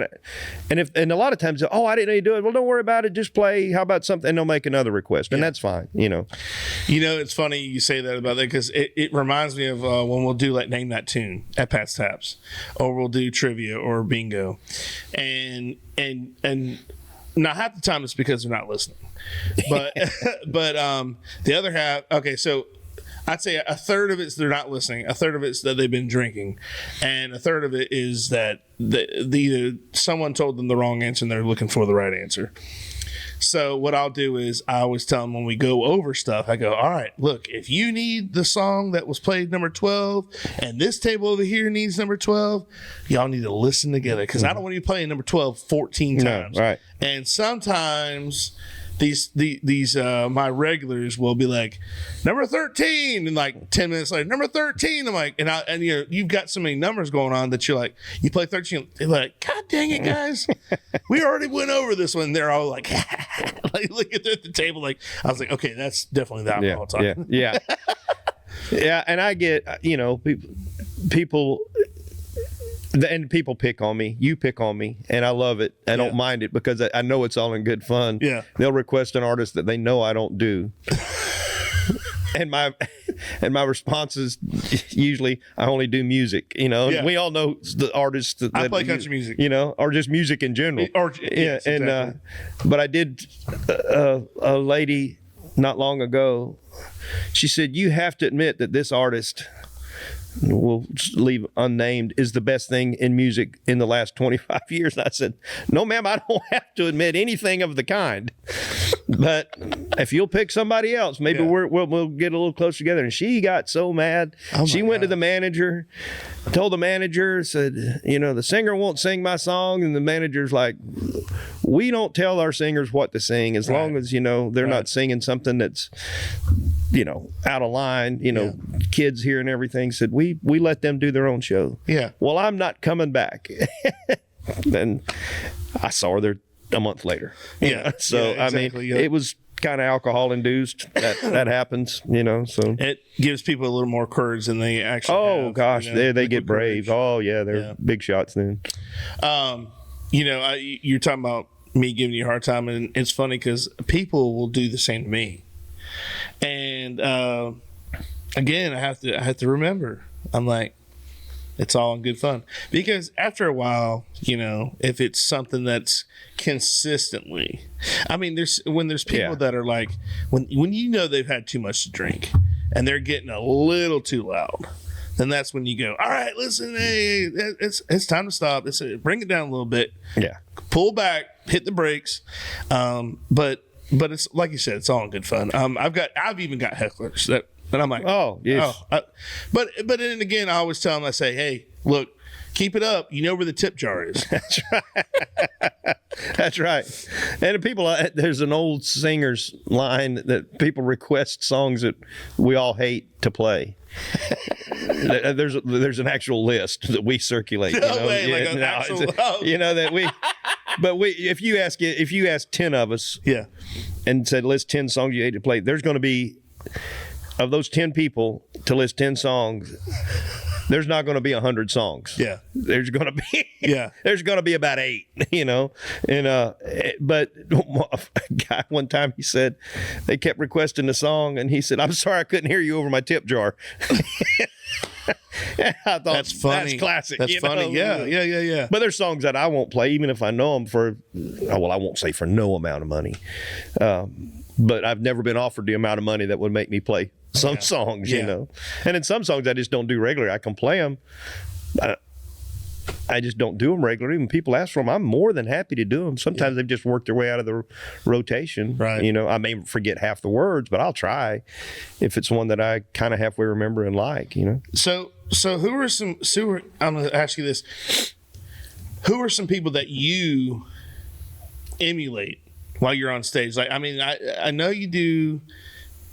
And a lot of times, I didn't know you do it. Well, don't worry about it. Just play. How about something? And they'll make another request, and that's fine. It's funny you say that about that because it reminds me of when we'll do Name That Tune at Pat's Taps, or we'll do trivia or bingo, and now half the time it's because they're not listening. But the other half, okay, so I'd say a third of it's they're not listening, a third of it's that they've been drinking, and a third of it is that either someone told them the wrong answer and they're looking for the right answer. So what I'll do is I always tell them when we go over stuff, I go, all right, look, if you need the song that was played number 12 and this table over here needs number 12, y'all need to listen together because I don't want you playing number 12 14 times. No, right. And sometimes these my regulars will be like number 13 and 10 minutes later number 13 I'm like and you've got so many numbers going on that you're like you play 13 they're like god dang it guys we already went over this one. They're all like look at the table I was like okay that's definitely the alcohol talking. Yeah and I get people and people pick on me. You pick on me, and I love it. I don't mind it because I know it's all in good fun. Yeah, they'll request an artist that they know I don't do, and my response is usually I only do music. We all know the artists that I play country music. Or just music in general. Yes, exactly. And but I did a lady not long ago. She said, "You have to admit that this artist." We'll leave unnamed is the best thing in music in the last 25 years. And I said, no, ma'am, I don't have to admit anything of the kind. But if you'll pick somebody else, maybe we'll get a little closer together. And she got so mad. She went to the manager, told the manager, said, the singer won't sing my song. And the manager's like, we don't tell our singers what to sing as long as, they're not singing something that's, out of line, kids here and everything. Said, we let them do their own show. Yeah. Well, I'm not coming back. Then I saw her there a month later. Yeah. So, exactly. It was kind of alcohol induced. That happens, so. It gives people a little more courage than they actually have. Gosh, they get brave. Courage. Oh, yeah, they're big shots then. You're talking about me giving you a hard time, and it's funny because people will do the same to me. And again, I have to remember. I'm like, It's all in good fun. Because after a while, if it's something that's consistently, I mean, there's people that are like, when they've had too much to drink and they're getting a little too loud, then that's when you go, all right, listen, hey, it's time to stop. Bring it down a little bit. Yeah. Pull back, hit the brakes. But it's like you said, it's all in good fun. I've even got hecklers that I'm like, oh, yes. But then again, I always tell them, I say, hey, look, keep it up. You know where the tip jar is. That's right. That's right. And there's an old singer's line that people request songs that we all hate to play. There's an actual list that we circulate. That we. But if you ask 10 of us, and said list 10 songs you hate to play, there's going to be, of those 10 people to list 10 songs, there's not going to be 100 songs. Yeah. There's going to be there's going to be about 8, And but a guy one time, he said they kept requesting the song and he said, "I'm sorry I couldn't hear you over my tip jar." I thought that's funny. That's classic. That's funny. Yeah. But there's songs that I won't play even if I know them for, I won't say for no amount of money. But I've never been offered the amount of money that would make me play some songs, And in some songs I just don't do regularly. I can play them. I just don't do them regularly. When people ask for them, I'm more than happy to do them. Sometimes they've just worked their way out of the rotation. Right. I may forget half the words, but I'll try if it's one that I kind of halfway remember and like, So who are some, I'm going to ask you this. Who are some people that you emulate while you're on stage? Like, I mean, I know you do.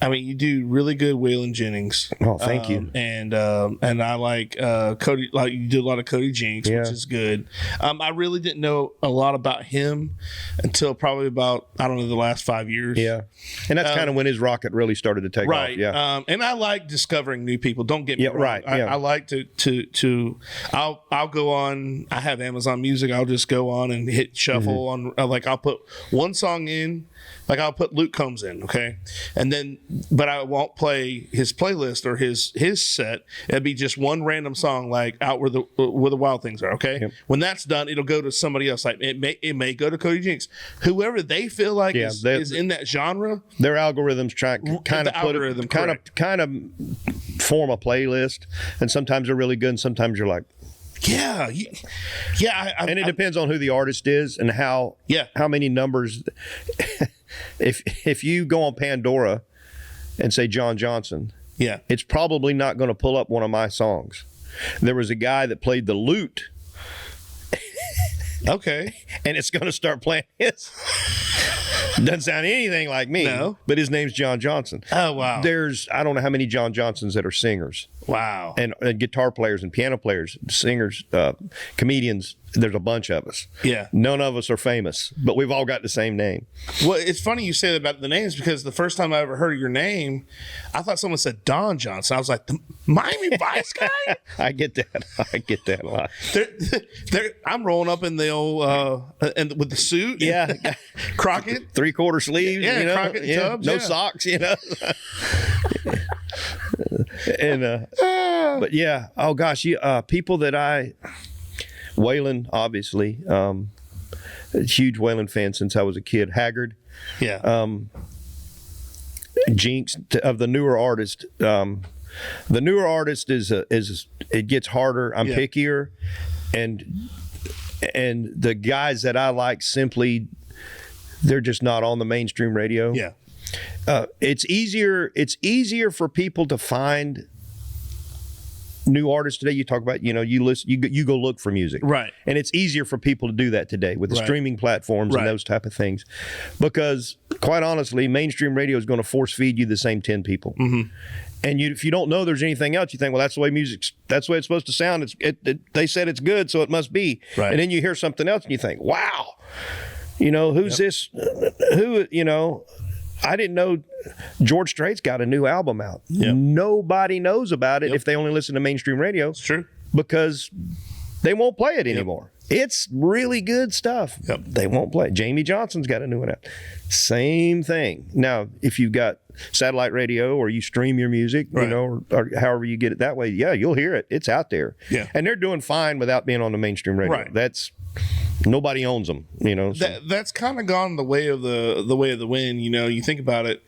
I mean, you do really good Waylon Jennings. Oh, thank you. And I like Cody. Like, you do a lot of Cody Jinks, which is good. I really didn't know a lot about him until probably about, I don't know, the last 5 years. Yeah, and that's kind of when his rocket really started to take off. Yeah. And I like discovering new people. Don't get me wrong. Right. I like to. I'll go on. I have Amazon Music. I'll just go on and hit shuffle on. Like, I'll put one song in. Like, I'll put Luke Combs in, okay? And then, but I won't play his playlist or his set. It'd be just one random song, like Out Where the Wild Things Are, okay? Yep. When that's done, it'll go to somebody else. Like, it may go to Cody Jinks. Whoever they feel like is in that genre. Their algorithms try kind of form a playlist, and sometimes they're really good, and sometimes you're like, yeah. And it depends on who the artist is and how many numbers. If you go on Pandora and say John Johnson, it's probably not going to pull up one of my songs. There was a guy that played the lute. Okay. And it's going to start playing his. Doesn't sound anything like me. No. But his name's John Johnson. Oh, wow. I don't know how many John Johnsons that are singers. Wow. And guitar players and piano players, singers, comedians. There's a bunch of us. Yeah. None of us are famous, but we've all got the same name. Well, it's funny you say that about the names, because the first time I ever heard your name, I thought someone said Don Johnson. I was like, the Miami Vice guy? I get that a lot. I'm rolling up in the old, and with the suit. Yeah. Crockett. 3/4 sleeves. Yeah, Crockett and Tubbs. No socks, And, but yeah, oh gosh, people that Waylon, obviously, a huge Waylon fan since I was a kid. Haggard, Jinx of the newer artist. The newer artist is it gets harder. I'm pickier, and the guys that I like simply, they're just not on the mainstream radio. Yeah. It's easier for people to find new artists today. You talk about, you listen, you go look for music, right? And it's easier for people to do that today with the streaming platforms and those type of things, because quite honestly, mainstream radio is going to force feed you the same 10 people. Mm-hmm. And if you don't know there's anything else, you think, well, that's the way that's the way it's supposed to sound. They said it's good, so it must be. Right. And then you hear something else and you think, wow, who's this? I didn't know George Strait's got a new album out. Yep. Nobody knows about it if they only listen to mainstream radio. It's true. Because they won't play it anymore. It's really good stuff. Yep. They won't play. Jamie Johnson's got a new one out. Same thing. Now, if you've got satellite radio or you stream your music, right. you know, or however you get it that way, yeah, you'll hear it. It's out there. Yeah. And they're doing fine without being on the mainstream radio. Right. That's nobody owns them, you know. So. That's kind of gone the way of the wind. You know, you think about it.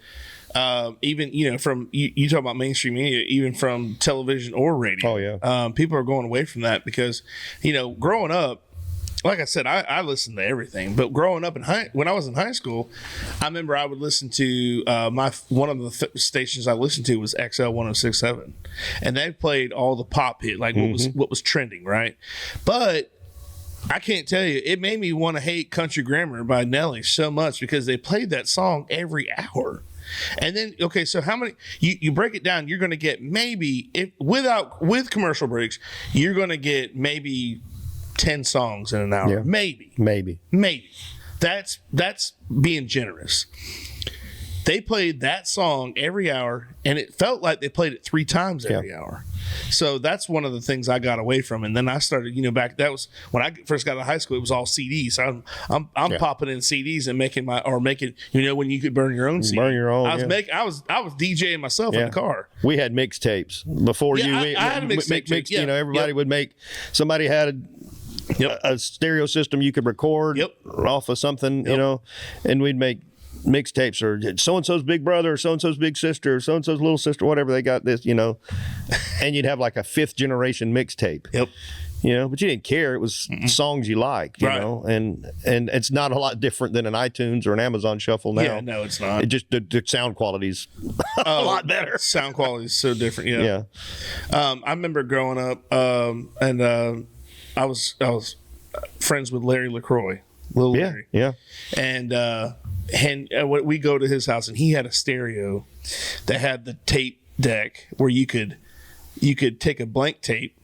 Even, you know, from you talk about mainstream media, even from television or radio. Oh yeah. People are going away from that because, you know, growing up, like I said, I listened to everything. But growing up when I was in high school, I remember I would listen to one of the stations I listened to was XL 106.7, and they played all the pop hit, like what was trending, right? But I can't tell you, it made me want to hate Country Grammar by Nelly so much because they played that song every hour. And then, okay, so how many, you break it down, you're going to get maybe, with commercial breaks, you're going to get maybe 10 songs in an hour. Yeah. Maybe. That's being generous. They played that song every hour, and it felt like they played it 3 times every hour. So that's one of the things I got away from. And then I started, you know, that was when I first got out of high school, it was all CDs. So I'm popping in CDs and making, you know, when you could burn your own CD. Burn your own. I was DJing myself in the car. We had mixtapes before I had a mixtape. You know, everybody would make, somebody had a stereo system you could record off of something, you know, and we'd make mixtapes or so-and-so's big brother or so-and-so's big sister or so-and-so's little sister, whatever, they got this, you know, and you'd have like a 5th generation mixtape. You know, but you didn't care. It was songs you liked, you know, and it's not a lot different than an iTunes or an Amazon Shuffle now. Yeah, no, it's not. It just, the sound quality's a lot better. Sound quality is so different, yeah. I remember growing up, and I was friends with Larry LaCroix, Little Larry. Yeah. And we go to his house, and he had a stereo that had the tape deck where you could take a blank tape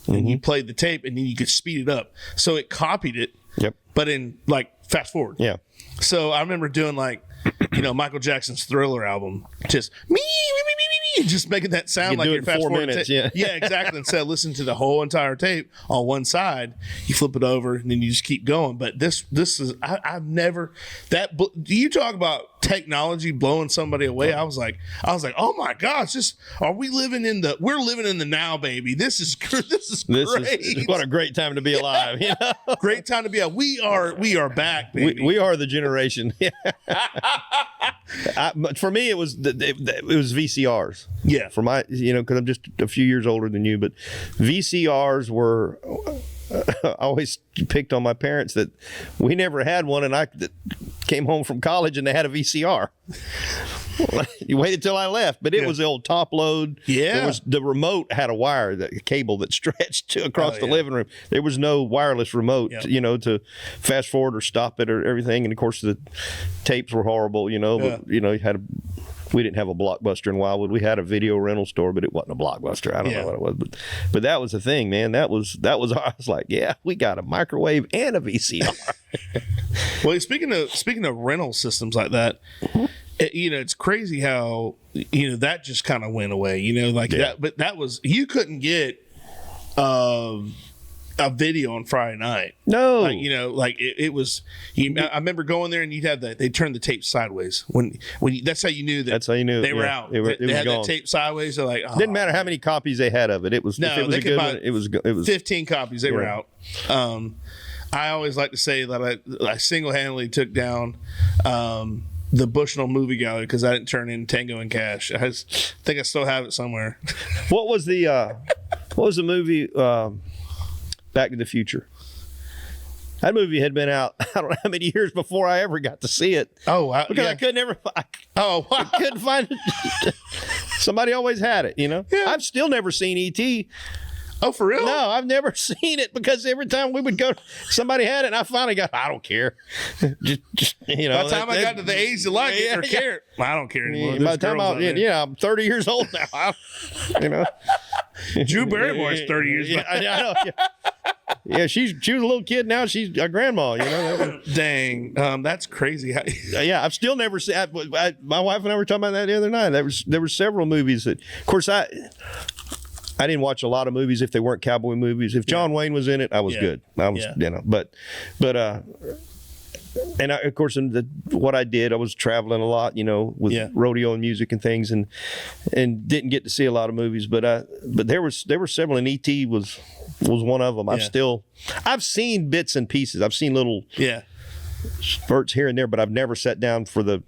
and you played the tape, and then you could speed it up. So it copied it, but in like fast forward. Yeah. So I remember doing like, you know, Michael Jackson's Thriller album, just me, just making that sound like you're fast forward. Yeah, exactly. Instead of listening to the whole entire tape on one side, you flip it over and then you just keep going. But this is, I've never, do you talk about technology blowing somebody away? I was like, oh my gosh, we're living in the now, baby. This is great. What a great time to be alive. You know? Great time to be alive. We are back, baby. We are the generation. For me, it was VCRs. Yeah. For my, you know, because I'm just a few years older than you, but VCRs were. I always picked on my parents that we never had one, and I came home from college and they had a VCR. You waited till I left, but it was the old top load. Yeah, the remote had a wire, a cable that stretched across the living room. There was no wireless remote, you know, to fast forward or stop it or everything. And of course, the tapes were horrible, you know. But you know, we didn't have a Blockbuster in Wildwood. We had a video rental store, but it wasn't a Blockbuster. I don't know what it was, but that was the thing, man. That was. I was like, yeah, we got a microwave and a VCR. Well, speaking of rental systems like that. You know, it's crazy how, you know, that just kind of went away, you know, like that. But that was, you couldn't get a video on Friday night. No. Like, you know, like it was, I remember going there and you'd have they turned the tape sideways. When that's how you knew they were out. They had that tape sideways. They're like, didn't matter how many copies they had of it. It was, if it was a good one, it was 15 copies. They were out. I always like to say that I single-handedly took down, the Bushnell Movie Gallery because I didn't turn in Tango and Cash. I think I still have it somewhere. What was the movie Back to the Future? That movie had been out I don't know how many years before I ever got to see it. Oh, wow. Because I could never. I couldn't find it. Somebody always had it, you know. Yeah. I've still never seen E.T. Oh, for real? No, I've never seen it because every time we would go, somebody had it, and I finally got, I don't care. just you know. By the time I got to the age to like it or care, I don't care anymore. By the time I'm 30 years old now. You know. Drew Barrymore's 30 years old. I know. Yeah, she was a little kid. Now she's a grandma, you know. Dang, that's crazy. Yeah, I've still never seen. My wife and I were talking about that the other night. There were several movies that, of course, I I didn't watch a lot of movies if they weren't cowboy movies. If John Wayne was in it, I was good. I was, and I, of course, what I did, I was traveling a lot, with rodeo and music and things, and didn't get to see a lot of movies. But there were several, and E.T. was one of them. I've seen bits and pieces. I've seen little spurts here and there, but I've never sat down for the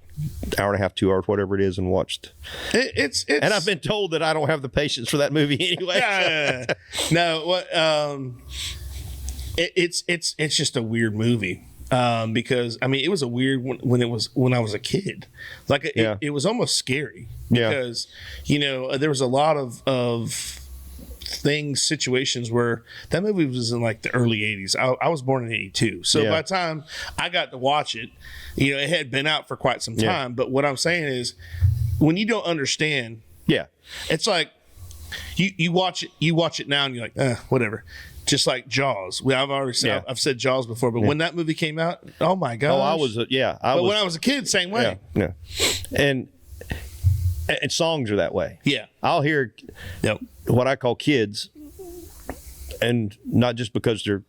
hour and a half, 2 hours, whatever it is, and watched. It's and I've been told that I don't have the patience for that movie anyway. No, what? It's just a weird movie. Because I mean, it was a weird one when I was a kid. Like it was almost scary because there was a lot of situations where that movie was in like the early 80s. I was born in 82, so by the time I got to watch it, it had been out for quite some time. But what I'm saying is, when you don't understand, it's like you watch it now and you're like, whatever. Just like Jaws. I've said Jaws before, but when that movie came out, oh my gosh. Oh, I was. When I was a kid, same way. Yeah. And songs are that way. Yeah. I'll hear what I call kids, and not just because they're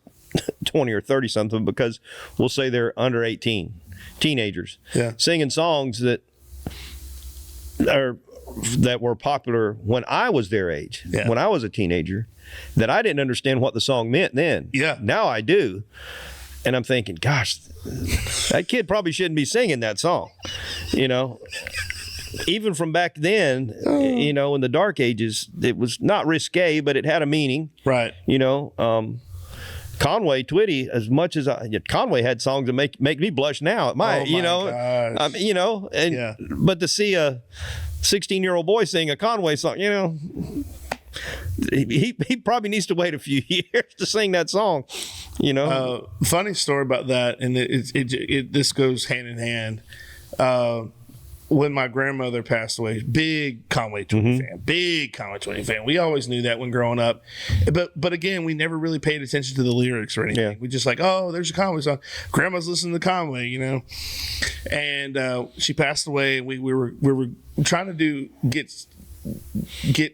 20 or 30 something, because we'll say they're under 18, teenagers, singing songs that were popular when I was their age, when I was a teenager, that I didn't understand what the song meant then. Yeah. Now I do. And I'm thinking, gosh, that kid probably shouldn't be singing that song. Even from back then, in the dark ages, it was not risque, but it had a meaning. Right. Conway Twitty, as much as Conway had songs that make me blush now at my, gosh. But to see a 16-year-old boy sing a Conway song, he probably needs to wait a few years to sing that song. Funny story about that, and this goes hand in hand. When my grandmother passed away, big Conway Twitty fan. We always knew that when growing up, but again, we never really paid attention to the lyrics or anything. Yeah. We just like, oh, there's a Conway song. Grandma's listening to Conway, and she passed away. And we were trying to get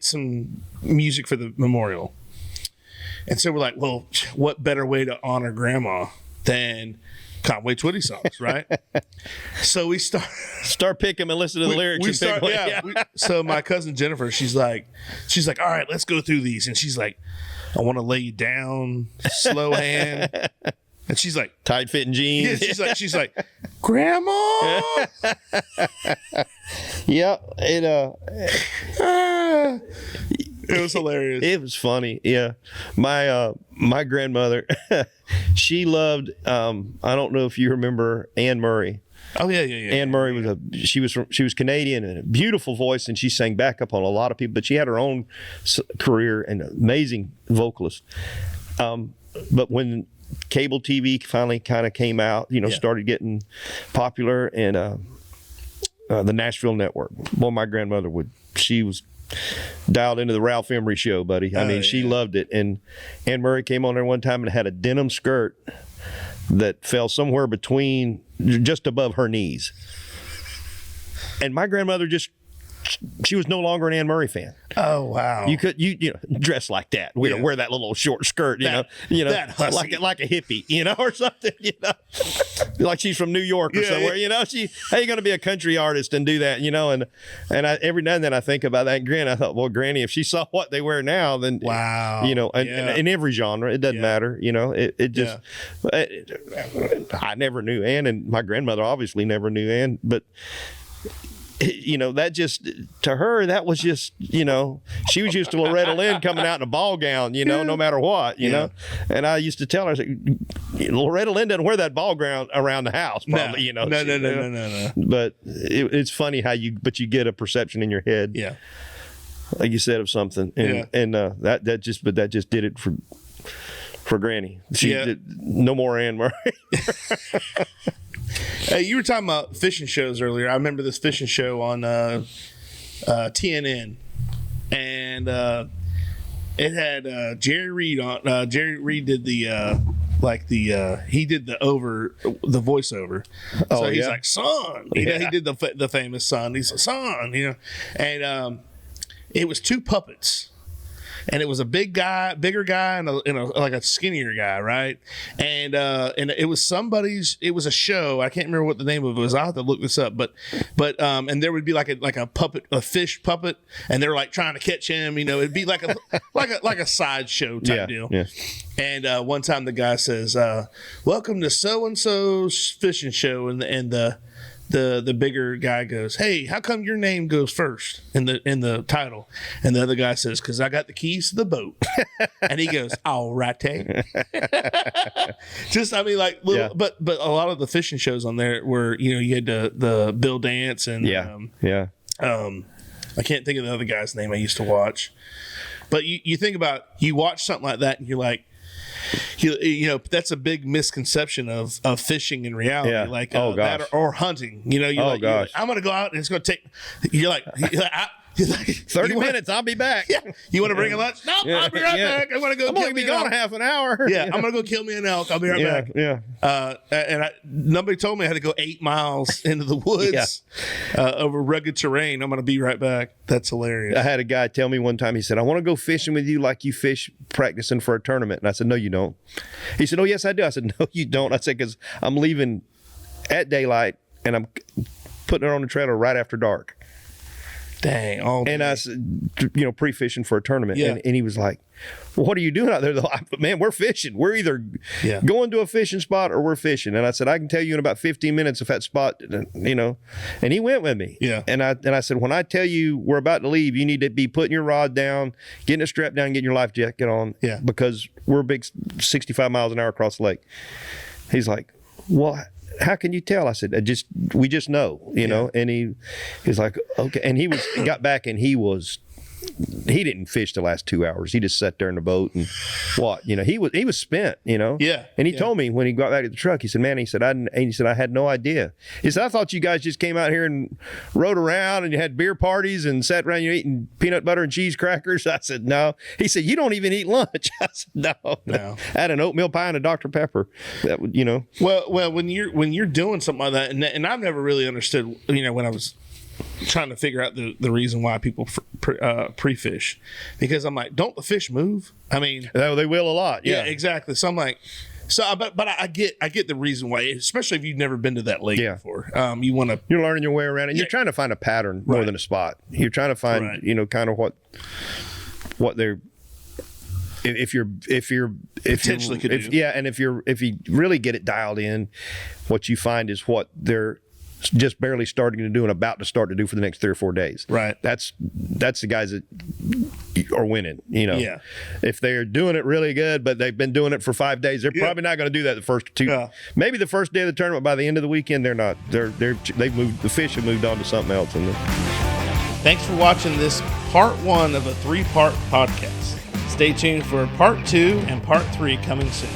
some music for the memorial, and so we're like, well, what better way to honor Grandma than Conway Twitty songs, right? So we start picking and listen to the lyrics. So my cousin Jennifer, she's like, all right, let's go through these, and she's like, I want to lay you down, slow hand, and she's like, tight fitting jeans. Yeah, she's like, Grandma. It was hilarious. It was funny. Yeah. My grandmother, she loved, I don't know if you remember Anne Murray. Oh yeah. Anne Murray she was Canadian and a beautiful voice, and she sang backup on a lot of people, but she had her own career and amazing vocalist. But when cable TV finally kind of came out, started getting popular, and the Nashville network. Well, my grandmother she was dialed into the Ralph Emery show, buddy. I mean, she loved it. And Anne Murray came on there one time and had a denim skirt that fell somewhere just above her knees. And my grandmother she was no longer an Anne Murray fan. Oh wow! You could dress like that, wear that little short skirt, that like a hippie, or something, like she's from New York or somewhere, how you going to be a country artist and do that, and I, every now and then I think about that. And I thought, well, Granny, if she saw what they wear now, then wow, and in every genre, it doesn't matter, I never knew Anne, and my grandmother obviously never knew Anne, but. That just, to her, that was just, she was used to Loretta Lynn coming out in a ball gown, no matter what, know. And I used to tell her, I said, Loretta Lynn doesn't wear that ball gown around the house, probably, No. But it's funny but you get a perception in your head, like you said, of something, and that just did it for Granny. She did no more Anne Murray. Hey, you were talking about fishing shows earlier. I remember this fishing show on TNN, and it had Jerry Reed on. Jerry Reed did he did the voiceover. So he's like, son. He did the famous son. He's a son, and it was two puppets. and it was a bigger guy, and like a skinnier guy, right? And it was it was a show. I can't remember what the name of it was. I'll have to look this up. But and there would be like a puppet, a fish puppet, and they're like trying to catch him. It'd be like a sideshow type deal. Yeah. And one time the guy says, "Welcome to so and so's fishing show," and the bigger guy goes, "Hey, how come your name goes first in the title?" And the other guy says, "Because I got the keys to the boat." And he goes, "All right." Just, I mean, like, little, but a lot of the fishing shows on there were, you had the Bill Dance and I can't think of the other guy's name I used to watch. But you think about, you watch something like that and you're like, that's a big misconception of fishing in reality. Yeah. Like that or hunting. You're like, I'm going to go out and it's going to take. You're like 30 minutes. I'll be back. Yeah. You want to bring a lunch? No, I'll be right back. I want to go. I'm going to be gone half an hour. Yeah, I'm going to go kill me an elk. I'll be right back. Yeah. And nobody told me I had to go 8 miles into the woods over rugged terrain. I'm going to be right back. That's hilarious. I had a guy tell me one time, he said, "I want to go fishing with you like you fish practicing for a tournament." And I said, "No, you don't." He said, "Oh, yes, I do." I said, "No, you don't." I said, "Because I'm leaving at daylight and I'm putting it on the trailer right after dark." Dang. Oh, and I said, pre-fishing for a tournament. Yeah. And he was like, "Well, what are you doing out there?" "Man, we're fishing. We're either going to a fishing spot or we're fishing." And I said, "I can tell you in about 15 minutes if that spot, And he went with me. Yeah. And I said, "When I tell you we're about to leave, you need to be putting your rod down, getting it strapped down, getting your life jacket on. Yeah. Because we're big 65 miles an hour across the lake." He's like, "Well, how can you tell?" I said, we just know, and he's like, "Okay." And he got back and he didn't fish the last 2 hours. He just sat there in the boat and he was spent, Yeah. And he told me when he got back to the truck, he said, "Man," he said, I had no idea. He said, "I thought you guys just came out here and rode around and you had beer parties and sat around eating peanut butter and cheese crackers." I said, "No." He said, "You don't even eat lunch." I said, No. I had an oatmeal pie and a Dr. Pepper. That would, Well, when you're doing something like that, and I've never really understood, when I was trying to figure out the reason why people pre-fish, because I'm like, don't the fish move? I mean, they will a lot. Yeah, exactly. So I'm like, but I get the reason why, especially if you've never been to that lake before. You're learning your way around, and you're trying to find a pattern more than a spot. You're trying to find, kind of what they're. If you're potentially could do. Yeah, and if you really get it dialed in, what you find is what they're just barely starting to do and about to start to do for the next 3 or 4 days. Right. That's the guys that are winning. Yeah. If they're doing it really good, but they've been doing it for 5 days, they're probably not going to do that the first 2. Yeah. Maybe the first day of the tournament. By the end of the weekend, they're not. They've moved. The fish have moved on to something else. Thanks for watching this part 1 of a 3-part podcast. Stay tuned for part 2 and part 3 coming soon.